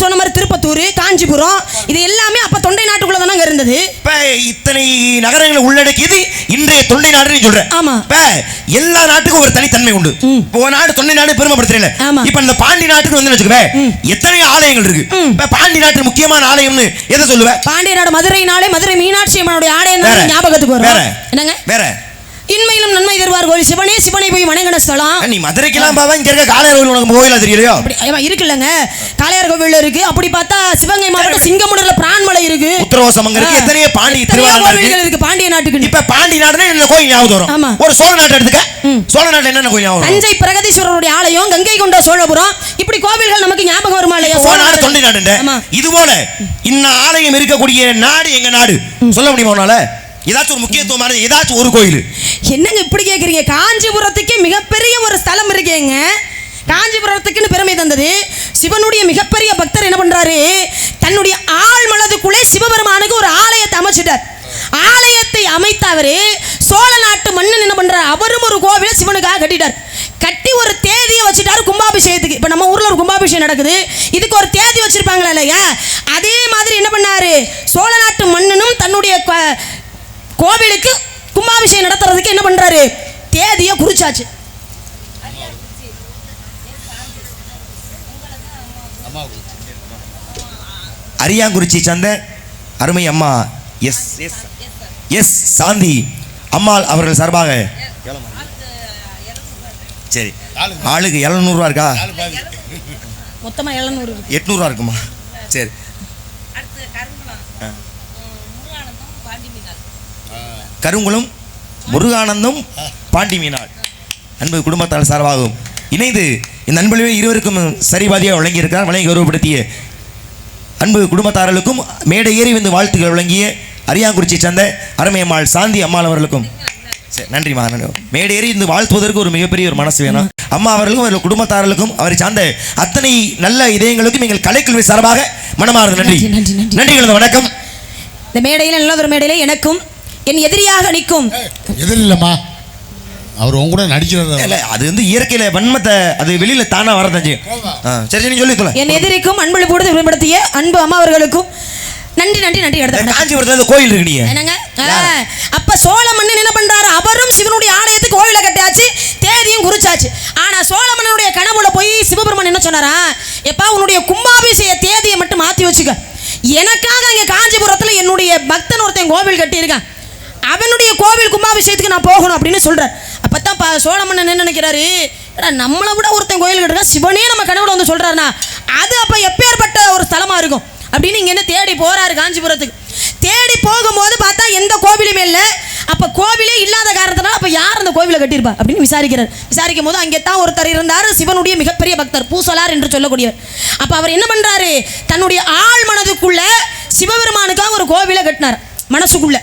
[SPEAKER 2] சொன்ன மாதிரி திருப்பத்தூர், காஞ்சிபுரம் இது எல்லாமே அப்ப தொண்டை நாட்டுக்குள்ள தானங்க இருந்தது.
[SPEAKER 1] இப்ப இத்தனை நகரங்களை உள்ளடக்கியது இன்றைய தொண்டை நாடுன்னு சொல்றேன்.
[SPEAKER 2] ஆமா.
[SPEAKER 1] இப்ப எல்லா நாட்டுக்கும் ஒரு தனித்தன்மை உண்டு. இப்போ ஒரு நாடு தொண்டை நாடு பெருமைப்படுத்துறேன்.
[SPEAKER 2] ஆமா.
[SPEAKER 1] இப்ப இந்த பாண்டி நாட்டுக்கு வந்து வச்சுக்கவே எத்தனை ஆலயங்கள் இருக்கு. இப்ப பாண்டி நாட்டு முக்கியமான ஆலயம்னு எதை சொல்லுவேன்?
[SPEAKER 2] பாண்டிய நாடு மதுரை நாளே மதுரை மீனாட்சி அம்மனுடைய ஆலயம்
[SPEAKER 1] வேற.
[SPEAKER 2] தான் ஞாபகத்துக்கு வரும்.
[SPEAKER 1] வேற.
[SPEAKER 2] என்னங்க?
[SPEAKER 1] வேற.
[SPEAKER 2] இன்மையிலும் நன்மை தருவார் கோயில் சிவனே சிவனை போய் வணங்கின ஸ்தலம்.
[SPEAKER 1] நீ மதுரைக்கெல்லாம் பாவா இங்க இருக்க காளையார் கோயில் உனக்கு கோயிலா தெரியலையோ?
[SPEAKER 2] அப்படி ஐயா, இருக்குல்லங்க காளையார் கோவில் இருக்கு. அப்படி பார்த்தா சிவகங்கை மாவட்டம் சிங்கமுடர்ல பிரான்மலை இருக்கு.
[SPEAKER 1] உத்தரவாசம் இருக்கு. எத்தனையோ பாண்டி திருவாரூர்
[SPEAKER 2] கோவில்கள் இருக்கு பாண்டிய நாட்டுக்கு.
[SPEAKER 1] இப்ப பாண்டி நாடுனா என்ன கோயில் ஞாபகம் வரும்?
[SPEAKER 2] ஆமா.
[SPEAKER 1] ஒரு சோழ நாட்டை எடுத்துக்க. சோழ நாட்டுல என்னென்ன கோயில் ஞாபகம் வரும்?
[SPEAKER 2] தஞ்சை பிரகதீஸ்வரருடைய ஆலயம், கங்கை கொண்ட சோழபுரம், இப்படி கோவில்கள் நமக்கு ஞாபகம் வருமா இல்லையா?
[SPEAKER 1] சோழ நாடு தொண்டை நாடு.
[SPEAKER 2] ஆமா.
[SPEAKER 1] இது போல இன்ன ஆலயம் இருக்கக்கூடிய நாடு எங்க நாடு சொல்ல முடியுமா உன்னால? ஏதாச்சும் ஒரு முக்கியத்துவமானது ஏதாச்சும் ஒரு கோயில்?
[SPEAKER 2] என்னங்க இப்படி கேக்குறீங்க? காஞ்சிபுரத்துக்கு மிகப்பெரிய ஒரு ஸ்தலம் இருக்கேங்க. காஞ்சிபுரத்துக்குன்னு பெருமை தந்தது சிவனுடைய மிகப்பெரிய பக்தர் என்ன பண்றாரு, தன்னுடைய ஆள் மனதுக்குள்ளே சிவபெருமானுக்கு ஒரு ஆலயத்தை அமைச்சிட்டார். ஆலயத்தை அமைத்தவரு சோழ நாட்டு மன்னன் என்ன பண்றாரு, அவரும் ஒரு கோவிலை சிவனுக்காக கட்டிட்டார். கட்டி ஒரு தேதியை வச்சுட்டாரு கும்பாபிஷேகத்துக்கு. இப்ப நம்ம ஊர்ல ஒரு கும்பாபிஷேகம் நடக்குது, இதுக்கு ஒரு தேதி வச்சிருப்பாங்களா இல்லையா? அதே மாதிரி என்ன பண்ணாரு, சோழ நாட்டு மன்னனும் தன்னுடைய கோவிலுக்கு கும்பாபிஷேகம் நடத்துறதுக்கு என்ன பண்றாரு, தேதியை குறிச்சாச்சு.
[SPEAKER 1] அரியாங்குறிச்சி சந்த அருமை அம்மா எஸ் எஸ் சாந்தி அம்மாள் அவர்கள் சார்பாக சரி ஆளுக்கு 700 ரூபா இருக்கா?
[SPEAKER 2] மொத்தமா 700
[SPEAKER 1] 800 ரூபா இருக்குமா? சரி. கருங்குளம் முருகானந்தம் பாண்டி மீனாள் அன்பு குடும்பத்தால் சார்பாகவும் இணைந்து இந்த அன்பளிவை இருவருக்கும் சரிபாதியாக வழங்கியிருக்கிறார். வழங்கி கௌரவப்படுத்திய அன்பு குடும்பத்தாரர்களுக்கும் மேடை ஏறி வந்து வாழ்த்துக்கள் வழங்கிய அரியாங்குறிச்சி சந்த அருமையம்மாள் சாந்தி அம்மாள் அவர்களுக்கும் சரி நன்றிமா. மேடை ஏறி இந்த வாழ்த்துவதற்கு ஒரு மிகப்பெரிய ஒரு மனசு வேணும். அம்மா அவர்களுக்கும் அவர்கள் குடும்பத்தாரர்களுக்கும் அவரை சார்ந்த அத்தனை நல்ல இதயங்களுக்கும் எங்கள் கலைக்கல்வி சார்பாக மனமார்ந்த நன்றி. நன்றிகள். வணக்கம்.
[SPEAKER 2] இந்த மேடையில் நல்லதொரு மேடையில எனக்கும் என் எதிரியாக நிற்கும்
[SPEAKER 6] எதிரி இல்லம்மா, அவர் உங்க கூட நடிக்கிறாரு.
[SPEAKER 1] அது வந்து இயற்கையில வன்மத்தை அது வெளியில தானா வரதான். சரி நீ சொல்லிக்கலாம்.
[SPEAKER 2] என் எதிரிக்கும் அன்பளிப்போடு விரும்பப்படுத்திய அன்பு அம்மா அவர்களுக்கும் நன்றி நன்றி நன்றி.
[SPEAKER 1] காஞ்சிபுரத்துல கோயில் இருக்கு.
[SPEAKER 2] என்னங்க அப்ப சோழ மன்னன் என்ன பண்றாரு, அவரும் சிவனுடைய ஆலயத்துக்கு கோயிலை கட்டியாச்சு, தேதியும் குறிச்சாச்சு. ஆனா சோழ மன்னனுடைய கனவுல போய் சிவபெருமான் என்ன சொன்னாரா, எப்பா உன்னுடைய கும்பாபிஷேக தேதியை மட்டும் மாத்தி வச்சுக்க, எனக்காக இங்க காஞ்சிபுரத்துல என்னுடைய பக்தன் ஒருத்தன் கோவில் கட்டியிருக்கான், அவனுடைய கோவில் கும்பாபிஷேகத்துக்கு நான் போகணும் அப்படின்னு சொல்றார். அப்பதான் சோழ மன்னன் என்ன நினைக்கிறாரு, நம்மளை விட ஒருத்தன் கோயில் கட்டுறான், சிவனே நம்ம கனவுல வந்து சொல்றாருனா அது அப்ப எப்பேற்பட்ட ஒரு ஸ்தலமா இருக்கும் அப்படின்னு இங்க என்ன தேடி போறாரு காஞ்சிபுரத்துக்கு. தேடி போகும்போது பார்த்தா எந்த கோவிலுமே இல்லை. அப்ப கோவிலே இல்லாத காரணத்தினால அப்ப யார் அந்த கோவிலை கட்டியிருப்பா அப்படின்னு விசாரிக்கிறார். விசாரிக்கும் போது அங்கே தான் ஒருத்தர் இருந்தார், சிவனுடைய மிகப்பெரிய பக்தர் பூசலார் என்று சொல்லக்கூடியவர். அப்ப அவர் என்ன பண்றாரு, தன்னுடைய ஆள் மனதுக்குள்ள சிவபெருமானுக்காக ஒரு கோவிலை கட்டினார். மனசுக்குள்ள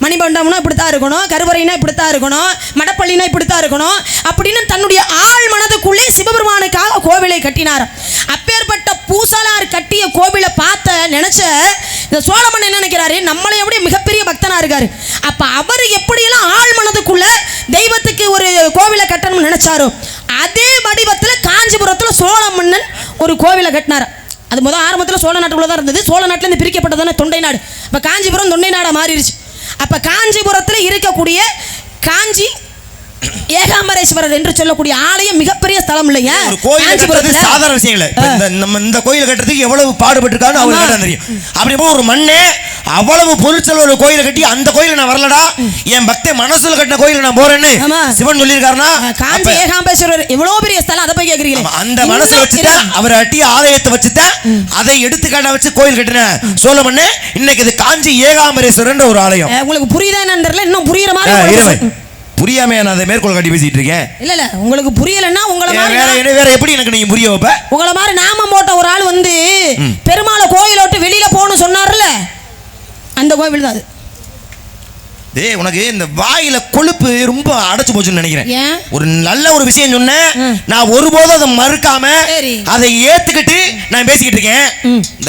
[SPEAKER 2] மணிமண்டபம்னா இப்படித்தான் இருக்கணும், கருவறைனா இப்படித்தான் இருக்கணும், மடப்பள்ளினா இப்படித்தான் இருக்கணும் அப்படின்னு தன்னுடைய ஆள் மனதுக்குள்ளே சிவபெருமானுக்காக கோவிலை கட்டினார். அப்பேற்பட்ட பூசலார் கட்டிய கோவிலை பார்த்த நினைச்ச இந்த சோழ மன்னன் என்ன நினைக்கிறாரு, நம்மளை எப்படி மிகப்பெரிய பக்தனா இருக்காரு, அப்ப அவர் எப்படியெல்லாம் ஆள் மனதுக்குள்ள தெய்வத்துக்கு ஒரு கோவிலை கட்டணும்னு நினைச்சாரோ அதே வடிவத்துல காஞ்சிபுரத்துல சோழ மன்னன் ஒரு கோவிலை கட்டினார். அது முதல் ஆரம்பத்தில் சோழ நாட்டுக்குள்ள தான் இருந்தது. சோழ நாட்டில் இருந்து பிரிக்கப்பட்டதான தொண்டை நாடு. அப்ப காஞ்சிபுரம் தொண்டை நாடா மாறிடுச்சு. அப்ப காஞ்சிபுரத்தில் இருக்கக்கூடிய காஞ்சி ஏகாம்பரேஸ்வரர் என்று சொல்லக்கூடிய ஆலயம் மிகப்பெரிய ஸ்தலம் இல்லையா?
[SPEAKER 1] ஒரு கோயில் கட்டுறது சாதாரண விஷயம் இல்ல. நம்ம இந்த கோயில் கட்டுறதுக்கு எவ்வளவு பாடுபட்டிருக்கான்னு அவங்களுக்கு தான் தெரியும். அப்படி போய் ஒரு மண்ணே அவ்வளவு பொருட்கள் ஒரு கோயிலை கட்டி அந்த கோயில நான் வரலடா, என் பக்தி மனசுல கட்டின கோயில நான் போறேன்னு சிவன் சொல்லியிருக்காருன்னா
[SPEAKER 2] காஞ்சி ஏகாம்பரேஸ்வரர் எவ்வளவு பெரிய ஸ்தலம், அதை போய் கேக்குறீங்க.
[SPEAKER 1] அந்த மனசுல வச்சுதான் அவர் அட்டி ஆலயத்தை வச்சுதான் அதை எடுத்துக்காட்ட வச்சு கோயில் கட்டின சோழ மண்ணு இன்னைக்கு இது காஞ்சி ஏகாம்பரேஸ்வரர் ஒரு ஆலயம்.
[SPEAKER 2] உங்களுக்கு புரியுதா என்னன்னு தெரியல, இன்னும் புரியுற மாதிரி
[SPEAKER 1] புரியாம நான் அதை மேற்கோள் காட்டி பேசிட்டு இருக்கேன்.
[SPEAKER 2] இல்ல உங்களுக்கு புரியலன்னா உங்கள மாதிரி
[SPEAKER 1] வேற எப்படி எனக்கு நீங்க புரிய வைப்ப?
[SPEAKER 2] உங்கள மாதிரி நாமம் போட்ட ஒரு ஆள் வந்து பெருமாளை கோயிலை விட்டு வெளியில போகணும்னு சொன்னார்ல, அந்த கோவில் தான் அது.
[SPEAKER 1] டேய், உனக்கு இந்த வாயில கொழுப்பு ரொம்ப அடைச்சு போச்சுன்னு நினைக்கிறேன்.
[SPEAKER 2] ஏன்?
[SPEAKER 1] ஒரு நல்ல ஒரு விஷயம் சொன்னேன், நான் ஒருபோதும் அதை மறுக்காம அதை ஏத்துக்கிட்டு நான் பேசிக்கிட்டு இருக்கேன்.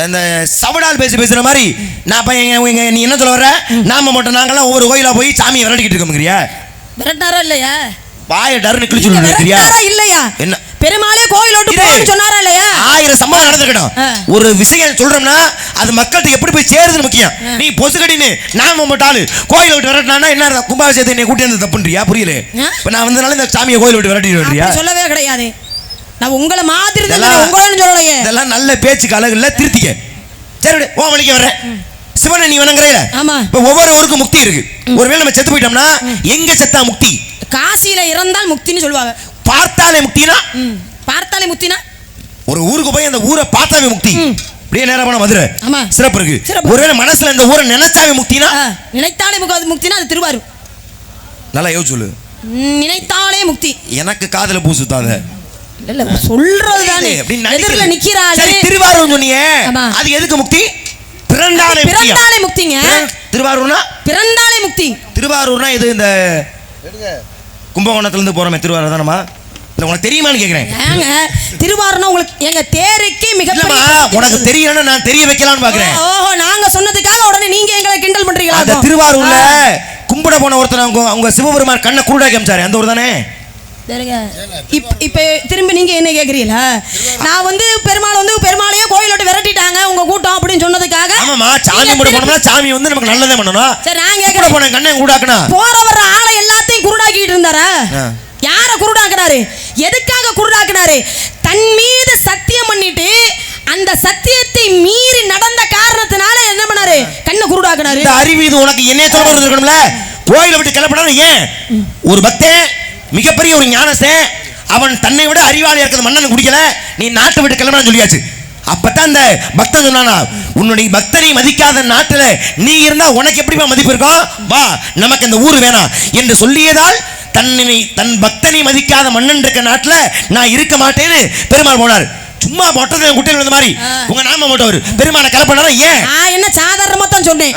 [SPEAKER 1] இந்த சவடால் பேசுற மாதிரி நான் நீ என்ன சொல்ல வர்ற? நாம மட்டும் நாங்கெல்லாம் ஒவ்வொரு கோயிலா போய் சாமியை விரட்டிக்கிட்டு இருக்கோம்ங்கிறியா?
[SPEAKER 2] விரட்டாரா இல்லையா?
[SPEAKER 1] வாயை டர்னு கிழிச்சு விடுறியா?
[SPEAKER 2] இல்லையா?
[SPEAKER 1] என்ன
[SPEAKER 2] பெருமாளே கோயில விட்டு போன்னு சொன்னாரா இல்லையா?
[SPEAKER 1] 1000 சம்பவம் நடந்துக்கட்டும். ஒரு விஷயம் சொல்றோம்னா அது மக்கள்கிட்ட எப்படி போய் சேருதுன்னு முக்கியம். நீ பொசுக்கடின்னு நாம மட்டும் கோயிலை விட்டு விரட்டினா என்ன கும்பாபிஷேகத்தை என்னை கூட்டி வந்து தப்புன்றியா? புரியல. இப்ப நான் வந்தனால இந்த சாமியை கோயிலை விட்டு விரட்டிட்டு வர்றியா?
[SPEAKER 2] சொல்லவே கிடையாது. நான் உங்களை மாதிரி உங்களன்னு சொல்லலையே.
[SPEAKER 1] இதெல்லாம் நல்ல பேச்சுக்கு அழகு இல்ல, திருத்திக்க. சரி, ஓ வழிக்கு வர்றேன். சிவனை நீ வணங்குறீல.
[SPEAKER 2] ஆமா.
[SPEAKER 1] இப்ப ஒவ்வொரு ஊருக்கும் முக்தி இருக்கு. ஒருவேளை நம்ம செத்து போயிட்டோம்னா எங்க செத்தா முக்தி?
[SPEAKER 2] காசியில இறந்தால் முக்தின்னு சொல்லுவாங்க.
[SPEAKER 1] பார்த்தாலே முக்தினா?
[SPEAKER 2] பார்த்தாலே முக்தினா
[SPEAKER 1] ஒரு ஊருக்கு போய் அந்த ஊரை பார்த்தாவே முக்தி. அப்படியே நேரா போன மதுரை சிறப்பு இருக்கு. ஒருவேளை மனசுல இந்த ஊரை நினைச்சாவே முக்தினா?
[SPEAKER 2] நினைத்தாலே முக்தினா அது திருவாரூர்.
[SPEAKER 1] நல்லா யோசிச்சு சொல்லு.
[SPEAKER 2] நினைத்தாலே முக்தி.
[SPEAKER 1] எனக்கு காதுல பூ சுத்தாத.
[SPEAKER 2] இல்ல சொல்றதுதானே. எதிரில நிக்கிறாளே.
[SPEAKER 1] சரி, திருவாரூர் சொன்னீங்க, அது எதுக்கு முக்தி? பிறந்தாலே
[SPEAKER 2] முக்திங்க.
[SPEAKER 1] திருவாரூர்னா
[SPEAKER 2] பிறந்தாலே முக்தி.
[SPEAKER 1] திருவாரூர்னா இது இந்த கும்பகோணத்துல இருந்து போறோமே திருவாரூர் தானமா? இல்ல உனக்கு தெரியுமான்னு கேக்குறேன்.
[SPEAKER 2] ஏங்க திருவாரூர்னா உங்களுக்கு எங்க தேருக்கு மிக
[SPEAKER 1] உனக்கு தெரியலன்னா நான் தெரிய வைக்கலாம்னு பாக்குறேன்.
[SPEAKER 2] ஓஹோ, நாங்க சொன்னதுக்காக உடனே நீங்க எங்களை கிண்டல் பண்றீங்களா?
[SPEAKER 1] அந்த திருவாரூர்ல கும்பிட போன ஒருத்தர் அவங்க சிவபெருமான் கண்ணை குருடா காமிச்சாரு, அந்த ஊர் தானே?
[SPEAKER 2] இப்ப திரும்பி நீங்க என்ன கேக்குறீங்களா? நான் வந்து பெருமாளையே கோயிலோட விரட்டிட்டாங்க உங்க கூட்டம் அப்படின்னு சொன்னதுக்காக.
[SPEAKER 1] ஆமாமா, சாமி கும்பிட போனோம்னா சாமி வந்து நமக்கு நல்லதே பண்ணணும்.
[SPEAKER 2] சரி, நான் கேக்குறேன்,
[SPEAKER 1] போன கண்ணை குருடாக்குனா
[SPEAKER 2] போற வர ஆளை எல்லாத்தையும் குருடாக்கிட்டு இருந்தாரா? யார குருடாக்குனாரு? எதுக்காக குருடாக்குனாரு? தன் மீது சத்தியம் பண்ணிட்டு அந்த சத்தியத்தை மீறி நடந்த காரணத்தினால என்ன பண்ணாரு? கண்ணை குருடாக்குனாரு.
[SPEAKER 1] இந்த அறிவு இது உனக்கு என்ன சொல்ல இருக்கணும்ல? கோயிலை விட்டு கிளப்பினா ஏன்? ஒரு பக்தன் மிகப்பெரிய ஒரு ஞானஸ்தன், அவன் தன்னை விட அறிவாளி இருக்கிற மன்னன் குடிக்கல, நீ நாட்டை விட்டு கிளம்பினா சொல்லியாச்சு. அப்பதான் இந்த பக்தன் சொன்னானா, உன்னுடைய பக்தனை மதிக்காத நாட்டுல நீ இருந்தா உனக்கு எப்படிமா மதிப்பு இருக்கும்? வா, நமக்கு இந்த ஊர் வேணாம் என்று சொல்லியதால் தன் பக்தனை மதிக்காத மன்னன் இருக்க நாட்டுல நான் இருக்க மாட்டேன்னு பெருமாள் போனார். சும்மா மொட்டை குட்டையில் வந்த மாதிரி உங்க நாம மொட்டவர் பெருமாளை கிளப்பினா ஏன்?
[SPEAKER 2] நான் என்ன சாதாரணமா தான் சொன்னேன்.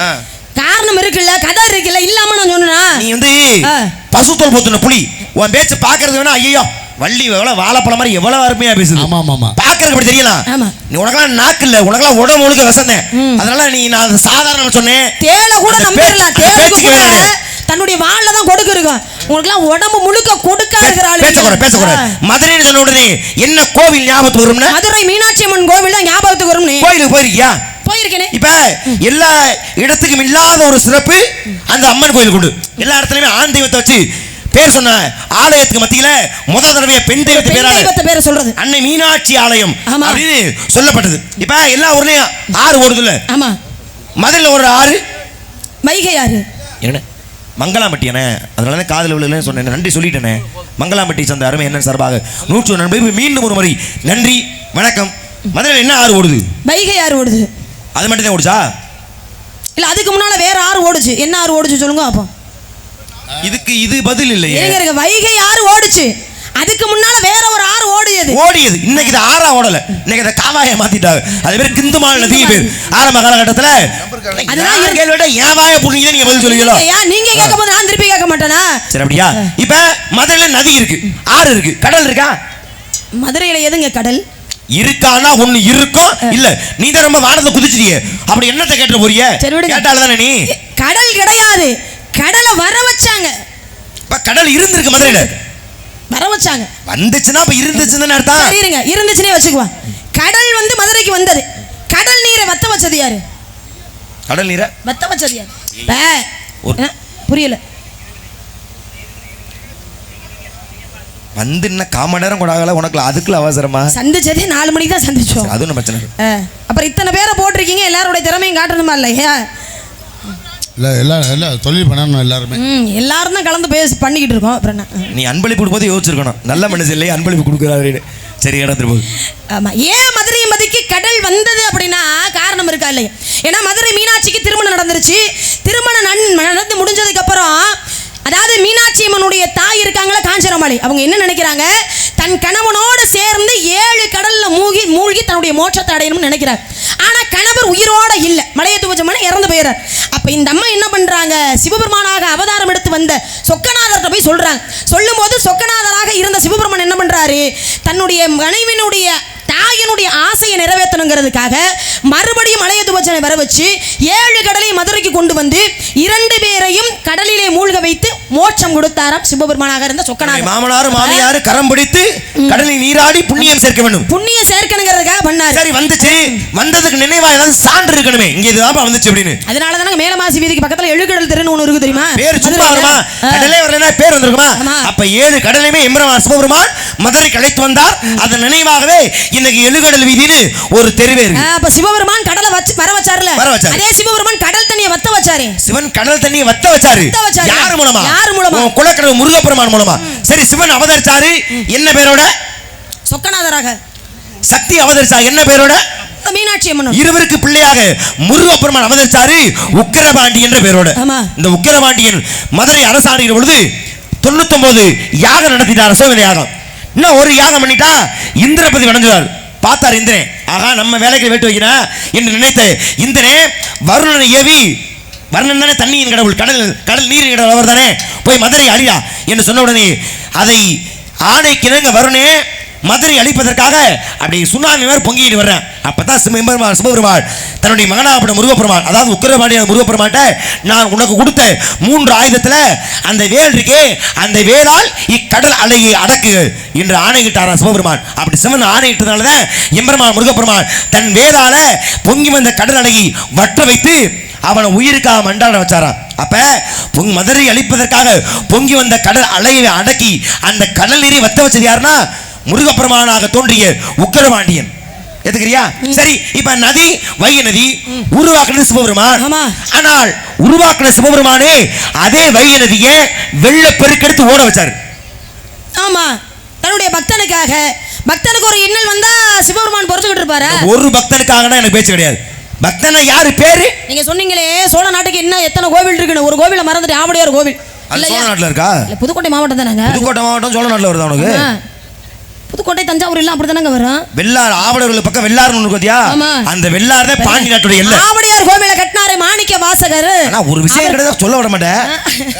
[SPEAKER 2] காரணம் இருக்குல்ல, கதை இருக்குல்ல, இல்லாம நான் சொன்னா
[SPEAKER 1] நீ வந்து பசுத்தோல் போத்துன புலி. உன் பேச்சு பாக்குறது வேணா ஐயோ வள்ளி எவ்வளவு வாழைப்பழம் மாதிரி எவ்வளவு அருமையா பேசுது.
[SPEAKER 6] ஆமா ஆமா,
[SPEAKER 1] பாக்குறதுக்கு அப்படி தெரியலாம். நீ உனக்கெல்லாம் நாக்கு இல்ல, உனக்கெல்லாம் உடம்பு முழுக்க வசந்தேன். அதனால நீ நான் சாதாரண சொன்னேன்.
[SPEAKER 2] தேள கூட நம்பிரலாம். தேளுக்கு கூட தன்னுடைய வாள்ல தான் கொடுக்க இருக்கும். உங்களுக்குலாம் உடம்பு முழுக்க கொடுக்க இருக்கிற ஆளு.
[SPEAKER 1] பேசக்கூடாது. மதுரைன்னு சொன்ன உடனே என்ன கோவில் ஞாபகத்துக்கு வரும்னா? மதுரை
[SPEAKER 2] மீனாட்சி அம்மன் கோவில் தான் ஞாபகத்துக்கு வரும்.
[SPEAKER 1] கோயிலுக்கு போயிருக்கியா?
[SPEAKER 2] போயிருக்கேனே.
[SPEAKER 1] இப்ப எல்லா இடத்துக்கும் இல்லாத ஒரு சிறப்பு அந்த அம்மன் கோயில் கொண்டு. எல்லா இடத்துலயுமே ஆண் தெய்வத்தை வச்சு பேர் சொன்ன ஆலயத்துக்கு மத்தியில முதல் தடவை பெண் தெய்வத்தை பேரை சொல்றது அன்னை மீனாட்சி ஆலயம் அப்படின்னு சொல்லப்பட்டது. இப்ப எல்லா ஊர்லயும் ஆறு ஓடுதுல்ல?
[SPEAKER 2] ஆமா.
[SPEAKER 1] மதுரையில ஒரு ஆறு
[SPEAKER 2] வைகை ஆறு.
[SPEAKER 1] என்ன மங்களாம்பட்டி அண்ணே, அதனால காதல் விழுன்னு சொன்னேன். நன்றி சொல்லிட்டேனே. மங்களாம்பட்டி சந்த அருமை என்ன சார்பாக 100 நன்றி. மீண்டும் ஒரு முறை நன்றி, வணக்கம். மதுரையில் என்ன ஆறு ஓடுது?
[SPEAKER 2] வைகை ஆறு ஓடுது.
[SPEAKER 1] அது மட்டும் தான் ஓடுச்சா?
[SPEAKER 2] இல்ல அதுக்கு முன்னால வேற ஆறு ஓடுச்சு. என்ன ஆறு ஓடுச்சு சொல்லுங்க அப்போ.
[SPEAKER 1] இதுக்கு இது பதில் இல்லையே.
[SPEAKER 2] வைகை ஆறு ஓடுச்சு, அதுக்கு முன்னால வேற ஒரு ஆறு ஓடியது.
[SPEAKER 1] இன்னைக்கு இது ஆறா ஓடல, இன்னைக்கு இதை காவாயை மாத்திட்டாங்க. அது பேர் கிந்துமால் நதி பேர். ஆரம்ப காலகட்டத்துல அதெல்லாம் கேள்விட ஏன் வாயை புடிங்க நீங்க பதில் சொல்லுவீங்களோ?
[SPEAKER 2] நீங்க கேட்கும்போது நான் திருப்பி கேட்க மாட்டேனா?
[SPEAKER 1] சரி, அப்படியா? இப்ப மதுரையில நதி இருக்கு, ஆறு இருக்கு, கடல் இருக்கா?
[SPEAKER 2] மதுரையில எதுங்க கடல்
[SPEAKER 1] இருக்கானா? ஒண்ணு இருக்கும் இல்ல. நீ தான் ரொம்ப வானத்தை குதிச்சிட்டியே, அப்படி என்னத்தை கேட்ட போறிய? கேட்டாலதானே நீ.
[SPEAKER 2] கடல் கிடையாது, கடலை வர வச்சாங்க.
[SPEAKER 1] இப்ப கடல் இருந்திருக்கு மதுரையில,
[SPEAKER 2] வர வச்சாங்க.
[SPEAKER 1] வந்துச்சுன்னா இப்ப இருந்துச்சுன்னு அர்த்தம்.
[SPEAKER 2] சரி இருங்க, இருந்துச்சுனே வச்சுக்குவா. கடல் வந்து மதுரைக்கு வந்தது. கடல் நீரை வத்த வச்சது யாரு?
[SPEAKER 1] கடல் நீரை
[SPEAKER 2] வத்த வச்சது யாரு? புரியல.
[SPEAKER 1] வந்து என்ன காம நேரம் கூட ஆகல உனக்கு, அதுக்குள்ள அவசரமா?
[SPEAKER 2] சந்திச்சதே 4 மணிக்கு தான் சந்திச்சோம்.
[SPEAKER 1] அது ஒன்றும் பிரச்சனை.
[SPEAKER 2] அப்புறம் இத்தனை பேரை போட்டிருக்கீங்க, எல்லாரோட திறமையும் காட்டணுமா இல்லையா?
[SPEAKER 6] இல்லை எல்லாம் தொழில் பண்ணணும் எல்லாருமே.
[SPEAKER 2] எல்லாரும் தான் கலந்து பேசி பண்ணிக்கிட்டு இருக்கோம். அப்புறம்
[SPEAKER 1] நீ அன்பளிப்பு கொடுப்போது யோசிச்சிருக்கணும், நல்ல மனசு இல்லையே அன்பளிப்பு கொடுக்குறாரு. சரி, இடத்துல போகுது.
[SPEAKER 2] ஆமாம், ஏன் மதுரை மதிக்கு கடல் வந்தது அப்படின்னா காரணம் இருக்கா இல்லையா? ஏன்னா மதுரை மீனாட்சிக்கு திருமணம் நடந்துருச்சு. திருமணம் நடந்து முடிஞ்சதுக்கு அப்புறம், அதாவது அதாவது மீனாட்சி அம்மனுடைய தாய் இருக்காங்களா காஞ்சனமாலை, அவங்க என்ன நினைக்கிறாங்க, தன் கணவனோடு சேர்ந்து 7 கடல்ல மூழ்கி தன்னுடைய மோட்சத்தை அடையணும்னு நினைக்கிறார். ஆனா கணவர் உயிரோட இல்ல, மலையத்து பூஜை இறந்து போயிறார். அப்ப இந்த அம்மா என்ன பண்றாங்க, சிவபெருமானாக அவதாரம் எடுத்து வந்த சொக்கநாதர்கிட்ட போய் சொல்றாங்க. சொல்லும் போது சொக்கநாதராக இருந்த சிவபெருமான் என்ன பண்றாரு, தன்னுடைய மனைவியினுடைய தாயினுடைய ஆசையை நிறைவேற்றணுங்கிறதுக்காக மறுபடியும் மலையத்து பூஜை வர வச்சு 7 கடலையும் மதுரைக்கு கொண்டு வந்து 2 பேரையும் கடலிலே மூழ்க வைத்து மோட்சம் கொடுத்தாராம் சிவபெருமானாக இருந்த சொக்கநாதர்.
[SPEAKER 1] மாமனார் மாமியார் கரம் பிடித்து கடலில் நீராடி புண்ணியம் சேர்க்க வேண்டும்.
[SPEAKER 2] புண்ணியம் சேர்க்கணுங்கிறதுக்காக பண்ணாரு.
[SPEAKER 1] சரி வந்துச்சு, வந்ததுக்கு நினைவா ஏதாவது சான்று இருக்கணுமே, இங்க இதுதான் வந்துச்சு அப்படின்னு.
[SPEAKER 2] அதனால தானே மேலமாசி வீதிக்கு பக்கத்துல எழுகடல் தெருன்னு ஒண்ணு இருக்கு தெரியுமா?
[SPEAKER 1] பேர் சும்மா வருமா, கடலே வரலனா பேர் வந்திருக்குமா? அப்ப 7 கடலையுமே எம்பெருமான் சிவபெருமான் மதுரைக்கு அழைத்து வந்தார். அதன் நினைவாகவே இன்னைக்கு எழுகடல் வீதின்னு ஒரு தெருவே இருக்கு.
[SPEAKER 2] அப்ப சிவபெருமான் கடலை வர வச்சாருல, அதே சிவபெருமான் கடல் தண்ணியை வத்த வச்சாரு.
[SPEAKER 1] சிவன் கடல் தண்ணியை வத்த வச்சாரு. யார் மூலமா? குலக்கடவுள் முருகப்பெருமான் மூலமா. சரி, சிவன் அவதரிச்சாரு என்ன பேரோட?
[SPEAKER 2] சொக்கநாதராக.
[SPEAKER 1] சக்தி அவதரிச்சா என்ன பேரோட?
[SPEAKER 2] மீனாட்சி அம்மன்.
[SPEAKER 1] இருவருக்கு பிள்ளையாக முருகப்பெருமான் அவதரிச்சாரு உக்கிரபாண்டி என்ற பேரோட. இந்த உக்கிரபாண்டியன் மதுரை அரசாடுகிற பொழுது 99 யாகம் நடத்திட்டார், அசோகன யாகம். இன்னும் ஒரு யாகம் பண்ணிட்டா இந்திரபதி வணங்குவார். பார்த்தார் இந்திரன், ஆகா நம்ம வேலைக்கு வேட்டு வைக்கிறேன் என்று நினைத்த இந்திரனே வருணனை ஏவி, வருணன் தானே தண்ணியின் கடவுள், கடல் நீரின் கடவுள் அவர் தானே, போய் மதுரை அழியா என்று சொன்ன உடனே அதை ஆணைக்கிணங்க வருணே மதுரை அழிப்பதற்காக அப்படி சுனாமி மாதிரி பொங்கிட்டு வர்றேன். அப்பதான் சிவபெருமான் தன்னுடைய மகனாகப்பட்ட முருகப்பெருமான், அதாவது உக்கிரபாண்டிய முருகப்பெருமான்ட்ட நான் உனக்கு கொடுத்த 3 ஆயுதத்துல அந்த வேல் இருக்கே, அந்த வேளால் இக்கடல் அலையை அடக்கு என்று ஆணையிட்டாராம் சிவபெருமான். அப்படி சிவன் ஆணையிட்டதுனாலதான் எம்பெருமான் முருகப்பெருமான் தன் வேளால பொங்கி வந்த கடல் அலையை வற்ற வைத்து அவனை உயிருக்காக மண்டாட வச்சாராம். அப்ப மதுரை அழிப்பதற்காக பொங்கி வந்த கடல் அலையை அடக்கி அந்த கடல் நீரை வத்த வச்சது யாருன்னா முருகப்பெருமானாக தோன்றிய உக்கிரபாண்டியன். ஏத்துக்கிறியா? சரி, இப்ப நதி வைகை நதி உருவாக்குனது சிவபெருமான். ஆனால் உருவாக்குன சிவபெருமானே அதே வைகை நதியை வெள்ள பெருக்கெடுத்து ஓட வச்சாரு.
[SPEAKER 2] ஆமா, தன்னுடைய பக்தனுக்காக. பக்தனுக்கு ஒரு இன்னல் வந்தா சிவபெருமான் பொறுத்துக்கிட்டு இருப்பாரு. ஒரு
[SPEAKER 1] பக்தனுக்காகனா எனக்கு பேச்சு கிடையாது. பக்தனா யாரு பேரு?
[SPEAKER 2] நீங்க சொன்னீங்களே சோழ நாட்டுக்கு என்ன எத்தனை கோவில் இருக்குன்னு, ஒரு கோவில மறந்துட்டு ஆவடியார் கோவில்.
[SPEAKER 1] சோழ நாட்டுல இருக்கா?
[SPEAKER 2] புதுக்கோட்டை மாவட்டம் தானங்க.
[SPEAKER 1] புதுக்கோட்டை மாவட்டம் சோழ நாட்டுல வருதா உனக்கு?
[SPEAKER 2] புதுக்கோட்டை தஞ்சாவூர் எல்லாம் அப்படிதானங்க வரும்.
[SPEAKER 1] வெள்ளார் ஆவடர்கள் பக்கம் வெள்ளார் ஒண்ணு, அந்த வெள்ளார் தான் பாண்டி நாட்டுடைய எல்லை.
[SPEAKER 2] ஆவடியார் கோவில கட்டினாரு மாணிக்க வாசகர்.
[SPEAKER 1] ஆனா ஒரு விஷயம் கிடையாது, சொல்ல விட மாட்டேன்.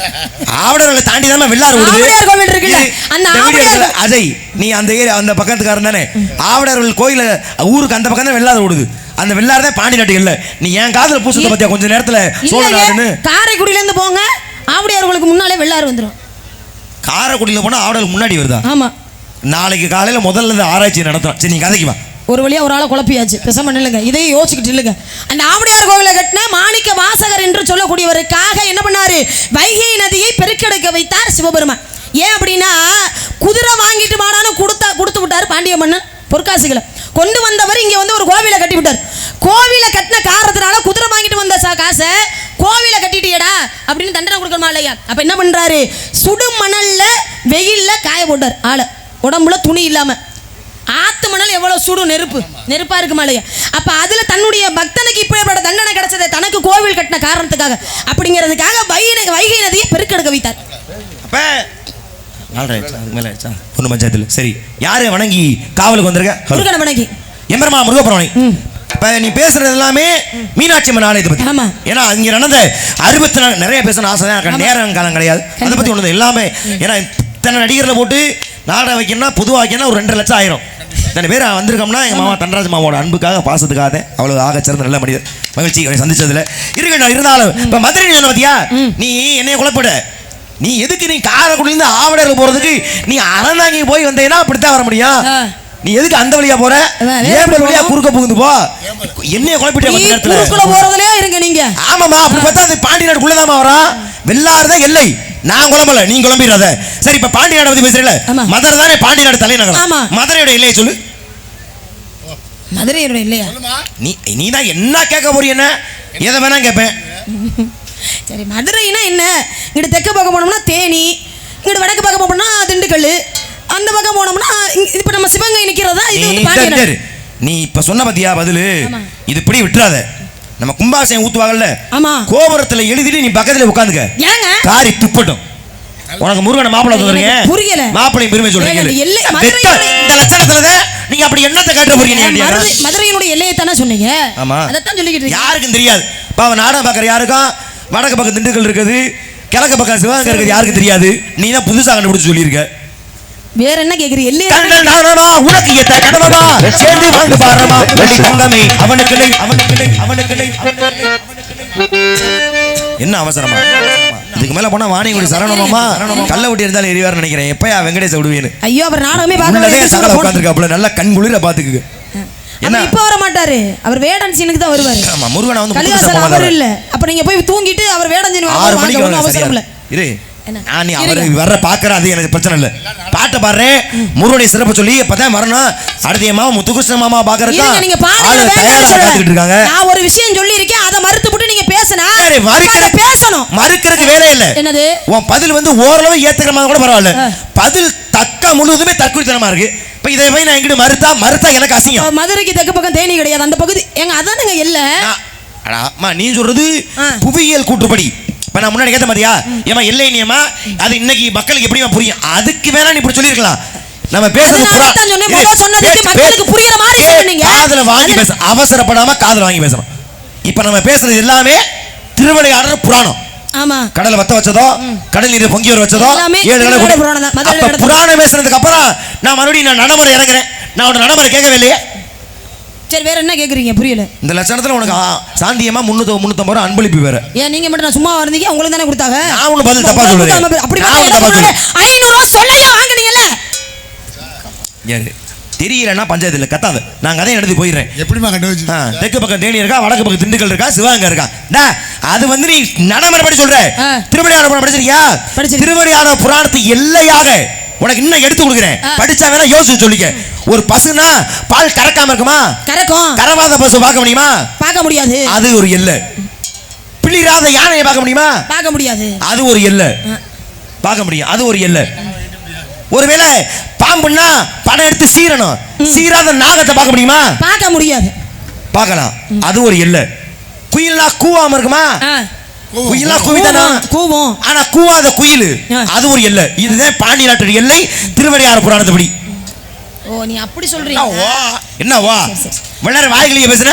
[SPEAKER 1] ஆவடர்களை தாண்டி தான் வெள்ளார் ஓடுது.
[SPEAKER 2] ஆவடியார் கோவில் இருக்குல்ல, அந்த ஆவடியார்
[SPEAKER 1] அஜய் நீ அந்த ஏரியா அந்த பக்கத்துக்காரன் தானே? ஆவடர்கள் கோயில ஊருக்கு அந்த பக்கம் தான் வெள்ளார் ஓடுது. அந்த வெள்ளார் தான் பாண்டி நாட்டு எல்லை. நீ ஏன் காதுல பூசத்தை பத்தியா கொஞ்ச நேரத்துல சோழ நாடுன்னு?
[SPEAKER 2] காரைக்குடியில இருந்து போங்க, ஆவடியார்களுக்கு முன்னாலே வெள்ளார் வந்துரும்.
[SPEAKER 1] காரைக்குடியில போனா ஆவடர்களுக்கு முன்னாடி வருதா?
[SPEAKER 2] ஆமா.
[SPEAKER 1] நாளைக்கு காலையில முதல்ல ஆராய்ச்சி நடத்துறோம். சரி, நீ கதைக்கு வா.
[SPEAKER 2] ஒரு வழியா ஒரு ஆளை குழப்பியாச்சு, பேசாம நில்லுங்க, இதையே யோசிச்சுக்கிட்டு இல்லைங்க. அந்த ஆவடியார் கோவிலை கட்டின மாணிக்க வாசகர் என்று சொல்லக்கூடியவருக்காக என்ன பண்ணாரு, வைகை நதியை பெருக்கெடுக்க வைத்தார் சிவபெருமான். ஏன் அப்படின்னா குதிரை வாங்கிட்டு வாடான்னு கொடுத்து விட்டாரு பாண்டிய மன்னன் பொற்காசுகளை கொண்டு வந்தவர். இங்க வந்து ஒரு கோவிலை கட்டி விட்டார். கோவிலை கட்டின காரணத்தினால குதிரை வாங்கிட்டு வந்த காசை கோவிலை கட்டிட்டியடா அப்படின்னு தண்டனை கொடுக்கணுமா இல்லையா? அப்ப என்ன பண்றாரு, சுடு மணல்ல வெயில்ல காய போட்டார் ஆளை, உடம்புல துணி இல்லாம. ஆத்து மணல் எவ்வளவு சூடு, நெருப்பா இருக்குமா இல்லையா? அப்ப அதுல தன்னுடைய பக்தனுக்கு இப்படிப்பட்ட தண்டனை கிடைச்சது தனக்கு கோவில் கட்டின காரணத்துக்காக, அப்படிங்கிறதுக்காக வைகை நதியை பெருக்கெடுக்க வைத்தார். அப்ப
[SPEAKER 1] ஒண்ணு பஞ்சாயத்துல சரி, யாரு வணங்கி காவலுக்கு வந்திருக்க?
[SPEAKER 2] முருகனை வணங்கி
[SPEAKER 1] எம்பெருமான் முருகப்பெருமானை. இப்ப நீ பேசுறது எல்லாமே மீனாட்சி அம்மன் ஆலயத்தை பத்தி. ஏன்னா இங்க நடந்த 64 நிறைய பேசணும் ஆசை தான், நேரம் காலம் கிடையாது. அதை பத்தி ஒண்ணு எல்லாமே. ஏன்னா இத்தனை நடிகர்ல போட்டு நாடகம் வைக்கணும்னா பொதுவாக வைக்கணும்னா ஒரு 2 லட்சம் ஆயிரும். இத்தனை பேர் வந்திருக்கோம்னா எங்கள் மாமா தன்ராஜ் மாமாவோட அன்புக்காக பாசத்துக்காக அவ்வளோ ஆக சிறந்த நல்ல மனிதர், மகிழ்ச்சி சந்திச்சதுல இருக்கட்டும். இருந்தாலும் இப்போ மதுரை சொன்ன பார்த்தியா, நீ என்னைய குழப்பிட. நீ எதுக்கு நீ காரைக்குடியிலிருந்து ஆவடர்கள் போறதுக்கு நீ அறந்தாங்கி போய் வந்தேன்னா அப்படித்தான் வர முடியும். நீ எதுக்கு அந்த வழியா போற? ஏப்ரல் வழியா குறுக்க புகுந்து போ. என்னைய குழப்பிட்டே
[SPEAKER 2] போறதுலயே இருங்க நீங்க.
[SPEAKER 1] ஆமாமா, அப்படி பார்த்தா அது பாண்டி நாட்டுக்குள்ளதாமா வரும். வெள்ளாறுதான் எல்லை. நான் குழம்பல, நீ குழம்பிடாத. சரி, இப்ப பாண்டி நாடு பத்தி பேசுறீல, மதுரை தானே பாண்டி நாடு தலைநகரம். மதுரையோட எல்லையை சொல்லு.
[SPEAKER 2] மதுரையோட இல்லையா?
[SPEAKER 1] நீ தான் என்ன கேட்க போறீ? என்ன எதை வேணா கேட்பேன்.
[SPEAKER 2] சரி, மதுரைனா என்ன? இங்கிட்ட தெற்க பக்கம் போனோம்னா தேனி, இங்கிட்ட வடக்கு பக்கம் போனோம்னா திண்டுக்கல், அந்த பக்கம் போனோம்னா இப்ப நம்ம சிவகங்கை நிக்கிறதா. இது
[SPEAKER 1] நீ இப்ப சொன்ன பத்தியா பதிலு, இது இப்படி விட்டுறாத. நம்ம கும்பாசையம் ஊத்துவாங்கல்ல, கோபுரத்துல எழுதிட்டு நீ பக்கத்துல உட்காந்துக்க, காரி துப்பட்டும். உனக்கு முருகனை மாப்பிள்ளை சொல்றீங்க,
[SPEAKER 2] எனக்கு புரியல.
[SPEAKER 1] மாப்பிள்ளை பெருமை சொல்றீங்க.
[SPEAKER 2] ஏங்க, இந்த எல்லை
[SPEAKER 1] வெட்ட,
[SPEAKER 2] மதுரையினுடைய-
[SPEAKER 1] இந்த லட்சணத்துல நீங்க அப்படி என்னத்தை கேட்ட போறீங்க?
[SPEAKER 2] மதுரையினுடைய எல்லையை தானே சொன்னீங்க.
[SPEAKER 1] ஆமா,
[SPEAKER 2] அதைத்தான் சொல்லிக்கிட்டு இருக்கீங்க.
[SPEAKER 1] யாருக்கும் தெரியாது. பாவம் நாடகம் பார்க்குற யாருக்கும் வடக்கு பக்கம் திண்டுக்கல் இருக்குது, கிழக்கு பக்கம் சிவகங்கை இருக்குது, யாருக்கும் தெரியாது. நீ தான் புதுசாக கண்டுபிடிச்சு சொல்லியிருக்க.
[SPEAKER 2] வேற என்ன கேக்குறீங்க? எல்லையை
[SPEAKER 1] கண்ணன் நானமா உனக்கு ஏத்த கடமமா சேர்ந்து வாழ்ந்து பாரமா வெள்ளி தங்கமே அவனுக்கு இல்லை, அவனுக்கு இல்லை, அவனுக்கு இல்லை, அவனுக்கு இல்லை, அவனுக்கு இல்லை. என்ன அவசரமா? இதுக்கு மேல போனா வாணிகுடி சரணமாமா கள்ள விட்டு இருந்தாலும் எரிவார் நினைக்கிறேன். எப்பயா வெங்கடேச விடுவேன்னு
[SPEAKER 2] ஐயோ, அவர் நாடகமே
[SPEAKER 1] உள்ளதே சகல
[SPEAKER 2] பார்க்க
[SPEAKER 1] உட்காந்துருக்காப்புல, நல்லா கண் குளிர பாத்துக்கு. என்ன
[SPEAKER 2] இப்ப வர மாட்டாரு, அவர் வேடன் சீனுக்கு தான் வருவாரு.
[SPEAKER 1] ஆமா, முருகனை வந்து
[SPEAKER 2] கலிதாசன் அவர் இல்ல. அப்ப நீங்க போய் தூங்கிட்டு அவர் வேடன் சீன்
[SPEAKER 1] 6 மணிக்கு வந்து
[SPEAKER 2] அவசரம் இல்ல.
[SPEAKER 1] இரு,
[SPEAKER 2] என்ன?
[SPEAKER 1] நான் நீ அவர் வர்ற பாக்குற, அது எனக்கு பிரச்சனை இல்லை. பாட்டை பாடுறேன், முருகனுடைய சிறப்பு சொல்லி இப்பதான் வரணும். அடுத்த மாமா முத்துகிருஷ்ண மாமா பாக்குறதுக்கா
[SPEAKER 2] இருங்க, நீங்க பாருங்க,
[SPEAKER 1] ஆளு
[SPEAKER 2] வேண்டாம்னு
[SPEAKER 1] தயாரா
[SPEAKER 2] சொல்லல.
[SPEAKER 1] காத்துக்கிட்டு இருக்காங்க.
[SPEAKER 2] நான் ஒரு விஷயம் சொல்லி இருக்கேன், அதை மறுத்துப்புட்டு நீங்க பேசினா
[SPEAKER 1] சரி, மறுக்கிறதுக்கு-
[SPEAKER 2] பேசணும்.
[SPEAKER 1] மறுக்கிறதுக்கு வேலை இல்லை.
[SPEAKER 2] என்னது?
[SPEAKER 1] உன் பதில் வந்து ஓரளவு ஏத்துக்கிற மாதிரி கூட பரவாயில்ல. பதில் தக்க முழுவதுமே தற்குறித்தனமா இருக்கு. இப்ப இதை போய் நான் எங்கிட்ட மறுத்தா எனக்கு அசிங்கம்.
[SPEAKER 2] மதுரைக்கு தெற்கு பக்கம் தேனி கிடையாது, அந்த பகுதி எங்க அதானுங்க இல்ல.
[SPEAKER 1] அடா, அம்மா நீ சொல்றது புவியியல் கூற்றுப்படி. இப்ப நான் முன்னாடி கேட்ட மாதிரியா, ஏமா எல்லை நியமா அது இன்னைக்கு மக்களுக்கு எப்படிமா புரியும்? அதுக்கு வேணா நீ இப்படி சொல்லிருக்கலாம். நம்ம பேசுறது
[SPEAKER 2] மக்களுக்கு புரியுற மாதிரி சொன்னீங்க.
[SPEAKER 1] காதுல வாங்கி பேச, அவசரப்படாம காதுல வாங்கி பேசணும். இப்ப நம்ம பேசுறது எல்லாமே திருவிளையாடல் புராணம்.
[SPEAKER 2] ஆமா,
[SPEAKER 1] கடலை வத்த வச்சதோ, கடல் நீரை பொங்கி வர வச்சதோ, 7 கடலை புராணம் பேசுறதுக்கு அப்புறம் நான் மறுபடியும் நடைமுறை இறங்குறேன். நான் உன்னோட நடைமுறை கேட்கவே இல்லையே.
[SPEAKER 2] சரி, வேற என்ன கேக்குறீங்க? புரியல.
[SPEAKER 1] இந்த லட்சணத்துல உனக்கு சாந்தியமா 350 ரூபா அன்பளிப்பு வேற.
[SPEAKER 2] ஏன் நீங்க மட்டும் நான் சும்மா இருந்தீங்க, உங்களுக்கு தானே கொடுத்தாங்க.
[SPEAKER 1] நான் ஒண்ணு பதில் தப்பா சொல்றேன்.
[SPEAKER 2] அப்படி
[SPEAKER 1] நான் ஒண்ணு தப்பா சொல்றேன்.
[SPEAKER 2] 500 ரூபாய் சொல்லையா வாங்குனீங்கல்ல?
[SPEAKER 1] தெரியலன்னா பஞ்சாயத்து இல்ல, கத்தாத. நான் கதையை எடுத்து போயிடுறேன்.
[SPEAKER 6] எப்படிமா கண்டுபிடிச்சு?
[SPEAKER 1] தெற்கு பக்கம் தேனி இருக்கா, வடக்கு பக்கம் திண்டுக்கல் இருக்கா, சிவகங்கை இருக்கா. அது வந்து நீ நடைமுறைப்படி சொல்ற. திருவடியாட புராணம் படிச்சிருக்கியா? திருவடியாட புராணத்தை எல்லையாக உனக்கு இன்னும் எடுத்து கொடுக்குறேன். படிச்சா வேணா யோசிச்சு சொல்லிக்க. ஒரு பசுனா பால் கறக்காம இருக்குமா?
[SPEAKER 2] கறக்கும்.
[SPEAKER 1] கறவாத பசு பார்க்க முடியுமா?
[SPEAKER 2] பார்க்க முடியாது.
[SPEAKER 1] அது ஒரு எல்லை. பிளிராத யானையை பார்க்க முடியுமா?
[SPEAKER 2] பார்க்க முடியாது.
[SPEAKER 1] அது ஒரு எல்லை. பார்க்க முடியும், அது ஒரு எல்லை. ஒருவேளை பாம்புன்னா படம் எடுத்து சீரணும், சீராத நாகத்தை பார்க்க முடியுமா?
[SPEAKER 2] பார்க்க முடியாது.
[SPEAKER 1] பார்க்கலாம், அது ஒரு எல்லை. குயில்னா கூவாம இருக்குமா? குயிலா கூவிதானா?
[SPEAKER 2] கூவும்.
[SPEAKER 1] ஆனா கூவாத குயில், அது ஒரு எல்லை. இதுதான் பாண்டி நாட்டு எல்லை திருவடியார புராணத்துப்படி.
[SPEAKER 2] ஓ, நீ அப்படி சொல்றீங்க.
[SPEAKER 1] என்னவா வெள்ளார வாய்களையே பேசுற?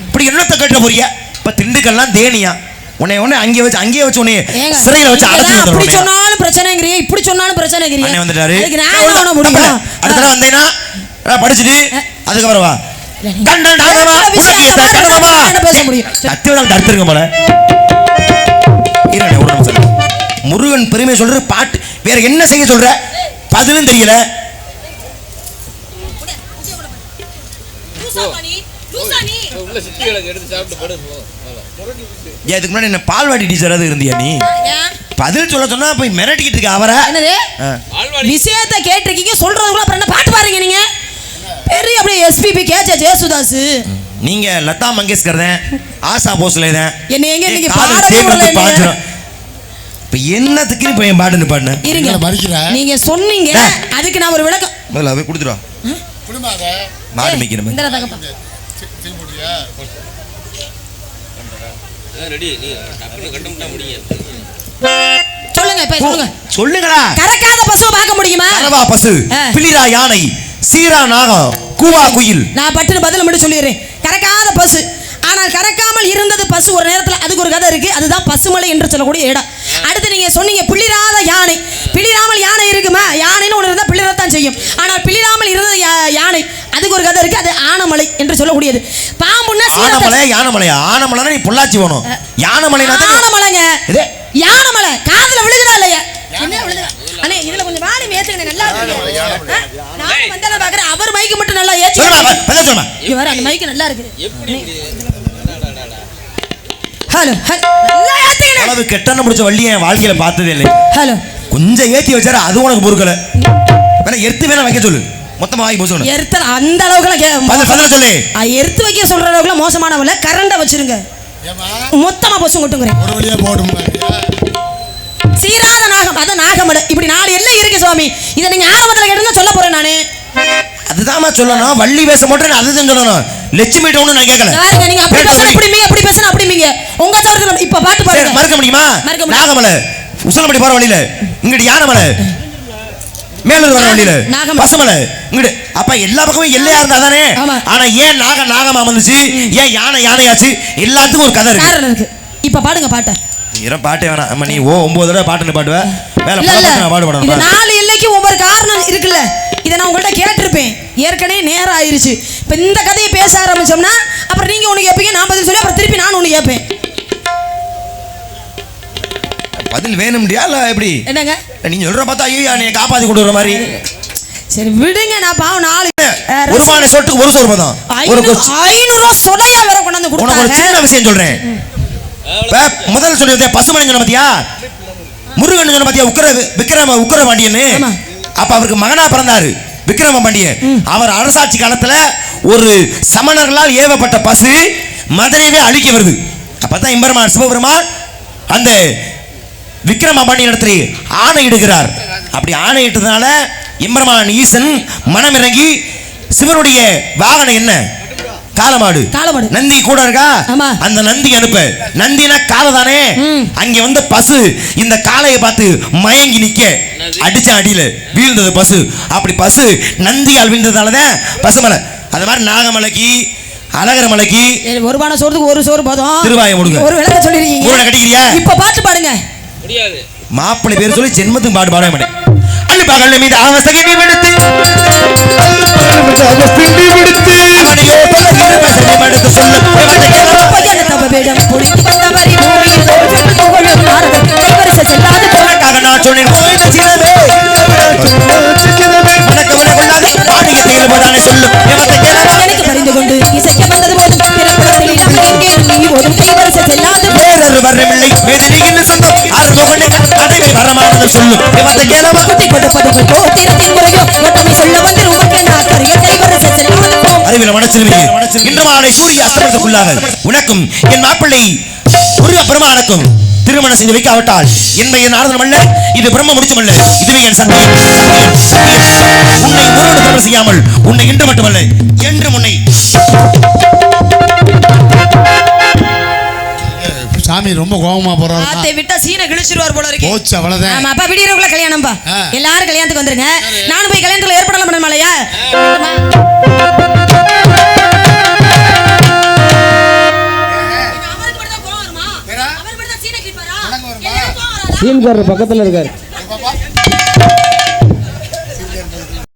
[SPEAKER 1] இப்படி என்னத்தை கேட்ட போறிய? இப்ப திண்டுக்கல்லாம் தேனியா, உன்னை அங்கே வச்சு உன்னை சிறையில வச்சு அடைச்சு வந்துடுறோம்.
[SPEAKER 2] அப்படி சொன்னாலும் பிரச்சனைங்கறியே, இப்படி சொன்னாலும் பிரச்சனைங்கறியே.
[SPEAKER 1] அண்ணே வந்துட்டாரு.
[SPEAKER 2] அதுக்கு நான் என்ன பண்ண முடியும்?
[SPEAKER 1] அடுத்த நாள் வந்தேனா படிச்சிட்டு அதுக்கப்புறம் வா. கண்ணன் நாகமா உனக்கு ஏத்த கடமமா
[SPEAKER 2] பேச முடியும்.
[SPEAKER 1] சத்தியவதான் தடுத்துருங்க போல. இருங்க ஒரு நிமிஷம். முருகன் பெருமை சொல்ற பாட்டு வேற என்ன செய்ய சொல்ற? பதிலும் தெரியல. இதுக்கு முன்னாடி என்ன பால்வாடி டீச்சர் அது இருந்தியா நீ? பதில் சொல்ல சொன்னா போய் மிரட்டிக்கிட்டு இருக்க அவரை.
[SPEAKER 2] என்னது விஷயத்தை கேட்டிருக்கீங்க, சொல்றதுக்குள்ள அப்புறம் என்ன பாட்டு பாருங்க நீங்க? பெரிய அப்படியே எஸ்பிபி கேச்ச ஜேசுதாஸ்.
[SPEAKER 1] நீங்க லதா மங்கேஷ்கர் தான், ஆஷா போஸ்லே தான்.
[SPEAKER 2] என்ன எங்க நீங்க
[SPEAKER 1] பாடுறது இப்ப என்னத்துக்கு இப்ப என் பாட்டு பாடுன?
[SPEAKER 2] இருங்க, நீங்க சொன்னீங்க, அதுக்கு நான் ஒரு விளக்கம்
[SPEAKER 1] முதல்ல போய் கொடுத்துருவா. மாடு மேய்க்கிறேன்.
[SPEAKER 2] இந்த தகப்பா சொல்லுங்க, இப்ப சொல்லுங்க.
[SPEAKER 1] சொல்லுங்களா.
[SPEAKER 2] கறக்காத பசுவை பார்க்க முடியுமா?
[SPEAKER 1] கறவா பசு, பிளிரா யானை, சீரா நாகம், கூவா குயில்.
[SPEAKER 2] நான் பட்டுன்னு பதில் மட்டும் சொல்லிடுறேன். கறக்காத பசு, ஆனால் கறக்காமல் இருந்தது பசு. ஒரு நேரத்தில் அதுக்கு ஒரு கதை இருக்கு, அதுதான் பசுமலை என்று சொல்லக்கூடிய இடம். அடுத்து நீங்க சொன்னீங்க பிளிராத யானை. பிளிராமல் யானை இருக்குமா? யானைன்னு ஒன்று இருந்தால் பிளிரத்தான் செய்யும். ஆனால் பிளிராமல் இருந்தது யானை, அதுக்கு ஒரு கதை இருக்கு, அது ஆனமலை என்று சொல்லக்கூடியது. பாம்புன்னா
[SPEAKER 1] ஆனமலை, யானமலையா? ஆனமலைனா நீ பொள்ளாச்சி போகணும். யானமலைனா
[SPEAKER 2] ஆனமலைங்க. யானமலை காதுல விழுகுதா இல்லையா? என்ன விழுகுதா? அண்ணே இதுல கொஞ்சம் வாலி மேத்துங்க, நல்லா இருக்கு. நான் வந்தால பாக்குறேன், அவர் மைக்கு மட்டும் நல்லா ஏத்தி
[SPEAKER 1] சொல்லுமா.
[SPEAKER 2] இவர் அந்த மைக்கு நல்லா இருக்கு. ஹலோ நல்லா ஏத்துங்க.
[SPEAKER 1] அளவு கெட்டன முடிச்ச வள்ளியை என் வாழ்க்கையில பார்த்ததே இல்லை.
[SPEAKER 2] ஹலோ
[SPEAKER 1] கொஞ்சம் ஏத்தி வச்சாரு, அது உனக்கு பொறுக்கல. வேணா எடுத்து வேணா வைக்க சொல்லு, மொத்தமா வாங்கி போக சொல்லு.
[SPEAKER 2] எர்த்த அந்த அளவுக்கு
[SPEAKER 1] பதில் சொல்லு.
[SPEAKER 2] எடுத்து வைக்க சொல்ற அளவுக்கு மோசமானவள கரண்ட வச்சிருங்க, மொத்தமா பசு கொட்டுங்கிறேன்.
[SPEAKER 6] ஒரு வழியா போடும்.
[SPEAKER 2] சீராத நாகம், அதான் நாகமலை. இப்படி 4 எல்லை இருக்கு சுவாமி. இதை நீங்க ஆரம்பத்துல கேட்டா சொல்ல போறேன் நானு.
[SPEAKER 1] அதுதான் சொல்லணும். வள்ளி பேச மட்டும் அதுதான் சொல்லணும். லட்சுமி டவுன் நான் கேட்கல.
[SPEAKER 2] பாருங்க, நீங்க அப்படி பேசணும், அப்படி பேசணும், அப்படிங்க உங்க சார்ஜ். இப்ப பாட்டு பாருங்க.
[SPEAKER 1] மறக்க முடியுமா? நாகமலை உசலம்படி போற வழியில இங்கிட்டு யானைமலை, மேலூர் வர வழியில
[SPEAKER 2] நாகமலை.
[SPEAKER 1] பசுமலை இங்கிட்டு. அப்ப எல்லா பக்கமும் எல்லையா இருந்தா தானே.
[SPEAKER 2] ஆமா.
[SPEAKER 1] ஆனா ஏன் நாகமா வந்துச்சு, ஏன் யானையாச்சு, எல்லாத்துக்கும் ஒரு கதை இருக்கு.
[SPEAKER 2] காரணம் இருக்கு. இப்ப பாடுங்க பாட்டை.
[SPEAKER 1] இரம் பாட்டே வேணாம். அம்மா நீ 9 தடவை பாட்டுன்னு பாடுவ. வேலை
[SPEAKER 2] இல்ல, இல்ல.
[SPEAKER 1] நான் பாடு
[SPEAKER 2] இது
[SPEAKER 1] பாடணும்.
[SPEAKER 2] 4 எல்லைக்கு ஒவ்வொரு காரணம் இருக்குல்ல. இதை நான் உங்கள்ட்ட கேட்டிருப்பேன். ஏற்கனவே நேரம் ஆயிருச்சு. இப்ப இந்த கதையை பேச ஆரம்பிச்சோம்னா அப்புறம் நீங்க ஒண்ணு கேட்பீங்க, நான் பதில் சொல்லி அப்புறம் திருப்பி நான் ஒண்ணு கேட்பேன்.
[SPEAKER 1] பதில் வேணும்டியா இல்ல எப்படி?
[SPEAKER 2] என்னங்க
[SPEAKER 1] நீங்க சொல்ற பார்த்தா ஐயோ நீ காப்பாத்தி கொண்டு வர மாதிரி.
[SPEAKER 2] சரி விடுங்க, நான் பாவம் 4
[SPEAKER 1] ஒரு மானை சொட்டுக்கு ஒரு சோறு பதம். ஒரு
[SPEAKER 2] 500 சொடையா வர கொண்டாந்து
[SPEAKER 1] உனக்கு ஒரு
[SPEAKER 2] கொடுத்தாங்க.
[SPEAKER 1] சின்ன விஷயம் சொல்றேன். முதல்ல சொல்லிருந்தேன் பசுமலை சொன்ன பாத்தியா, முருகன் சொன்ன பாத்தியா, உக்கிர பாண்டியன்னு.
[SPEAKER 2] ஆமா.
[SPEAKER 1] அப்ப அவருக்கு மகனா பிறந்தாரு விக்ரம பாண்டியன். அவர் அரசாட்சி காலத்துல ஒரு சமணர்களால் ஏவப்பட்ட பசு மதுரையவே அழிக்க வருது. அப்பதான் எம்பெருமான் சிவபெருமான் அந்த விக்ரம பாண்டியன் இடத்துல ஆணையிடுகிறார். அப்படி ஆணையிட்டதுனால எம்பெருமான் ஈசன் மனமிறங்கி சிவனுடைய வாகனம் என்ன, காலமாடு. நந்தி கூட இருக்கா,
[SPEAKER 2] ஆமா.
[SPEAKER 1] அந்த நந்தி அனுப்ப. நந்தினா காலை தானே. அங்க வந்து பசு இந்த காளையை பார்த்து மயங்கி நிக்க அடிச்ச அடியில வீழ்ந்தது பசு. அப்படி பசு நந்தியால் வீழ்ந்ததாலதான் பசுமலை. அது மாதிரி நாகமலைக்கு அழகர் மலைக்கு
[SPEAKER 2] ஒரு பானை சோறுக்கு ஒரு சோறு போதும்.
[SPEAKER 1] திருவாயை முடுங்க.
[SPEAKER 2] ஒரு விளக்க சொல்லிருக்கீங்க.
[SPEAKER 1] ஊரை கட்டிக்கிறியா?
[SPEAKER 2] இப்ப பாட்டு பாடுங்க.
[SPEAKER 4] முடியாது.
[SPEAKER 1] மாப்பிள்ளை பேர் சொல்லி ஜென்மத்துக்கு பாடு பாட மாட்டேன். அள்ளி பகல்ல மீது அவஸ்தகை விடுத்து அவனையோ பலகீனமசனை மடுத்து சொல்லும்
[SPEAKER 2] பையன தவவேடம் பொழிந்து வந்தவரி பூமியில் தோற்று புகழும் நாரதர் கைவரிசை செல்லாத
[SPEAKER 1] உனக்காக நான் சொன்னேன் கோயில சின்னவே உனக்கு உனக்குள்ளாத பாடிய தேர்வுதானே சொல்லும்
[SPEAKER 2] எனக்கு பறிந்து கொண்டு இசைக்க வந்தது போதும் பிறப்புலத்தில் இங்கே நீ ஓடும் கைவரிசை செல்லாத
[SPEAKER 1] வேறொரு வரமில்லை வேதனையின் சொந்தம் ஆறுமுகனை அதுவே வரமானது சொல்லும் கேளவா
[SPEAKER 2] குட்டி கொடுப்பது கோத்திரத்தின் முறையோ ஒட்டமை சொல்ல வந்து உமக்கு நான் கரிய கைவரிசை செல்லாத
[SPEAKER 1] அறிவில மனச்சிறுமியே இன்று மாலை சூரிய அஸ்தமனத்துக்குள்ளாக உனக்கும் என் மாப்பிள்ளை முருக பெருமானுக்கும் திருமணம் செய்து வைக்காவிட்டால் என்பது என் ஆறுதலும் அல்ல, இது பிரம்ம முடிச்சுமல்ல, இதுவே என் சத்தியம். உன்னை ஒருவன் திருமணம் செய்யாமல் உன்னை இன்று மட்டுமல்ல என்று முன்னை
[SPEAKER 6] சாமி ரொம்ப கோபமா போறாரு.
[SPEAKER 2] ஆத்தை விட்டா சீனை கிழிச்சிருவார் போல இருக்கு.
[SPEAKER 6] போச்சு அவ்வளவுதான்.
[SPEAKER 2] ஆமா அப்பா விடியறக்குள்ள கல்யாணம்பா. எல்லாரும் கல்யாணத்துக்கு வந்துருங்க. நானும் போய் கல்யாணத்துல ஏற்படலாம் பண்ணமாலையா?
[SPEAKER 4] சீன்காரர் பக்கத்துல இருக்காரு.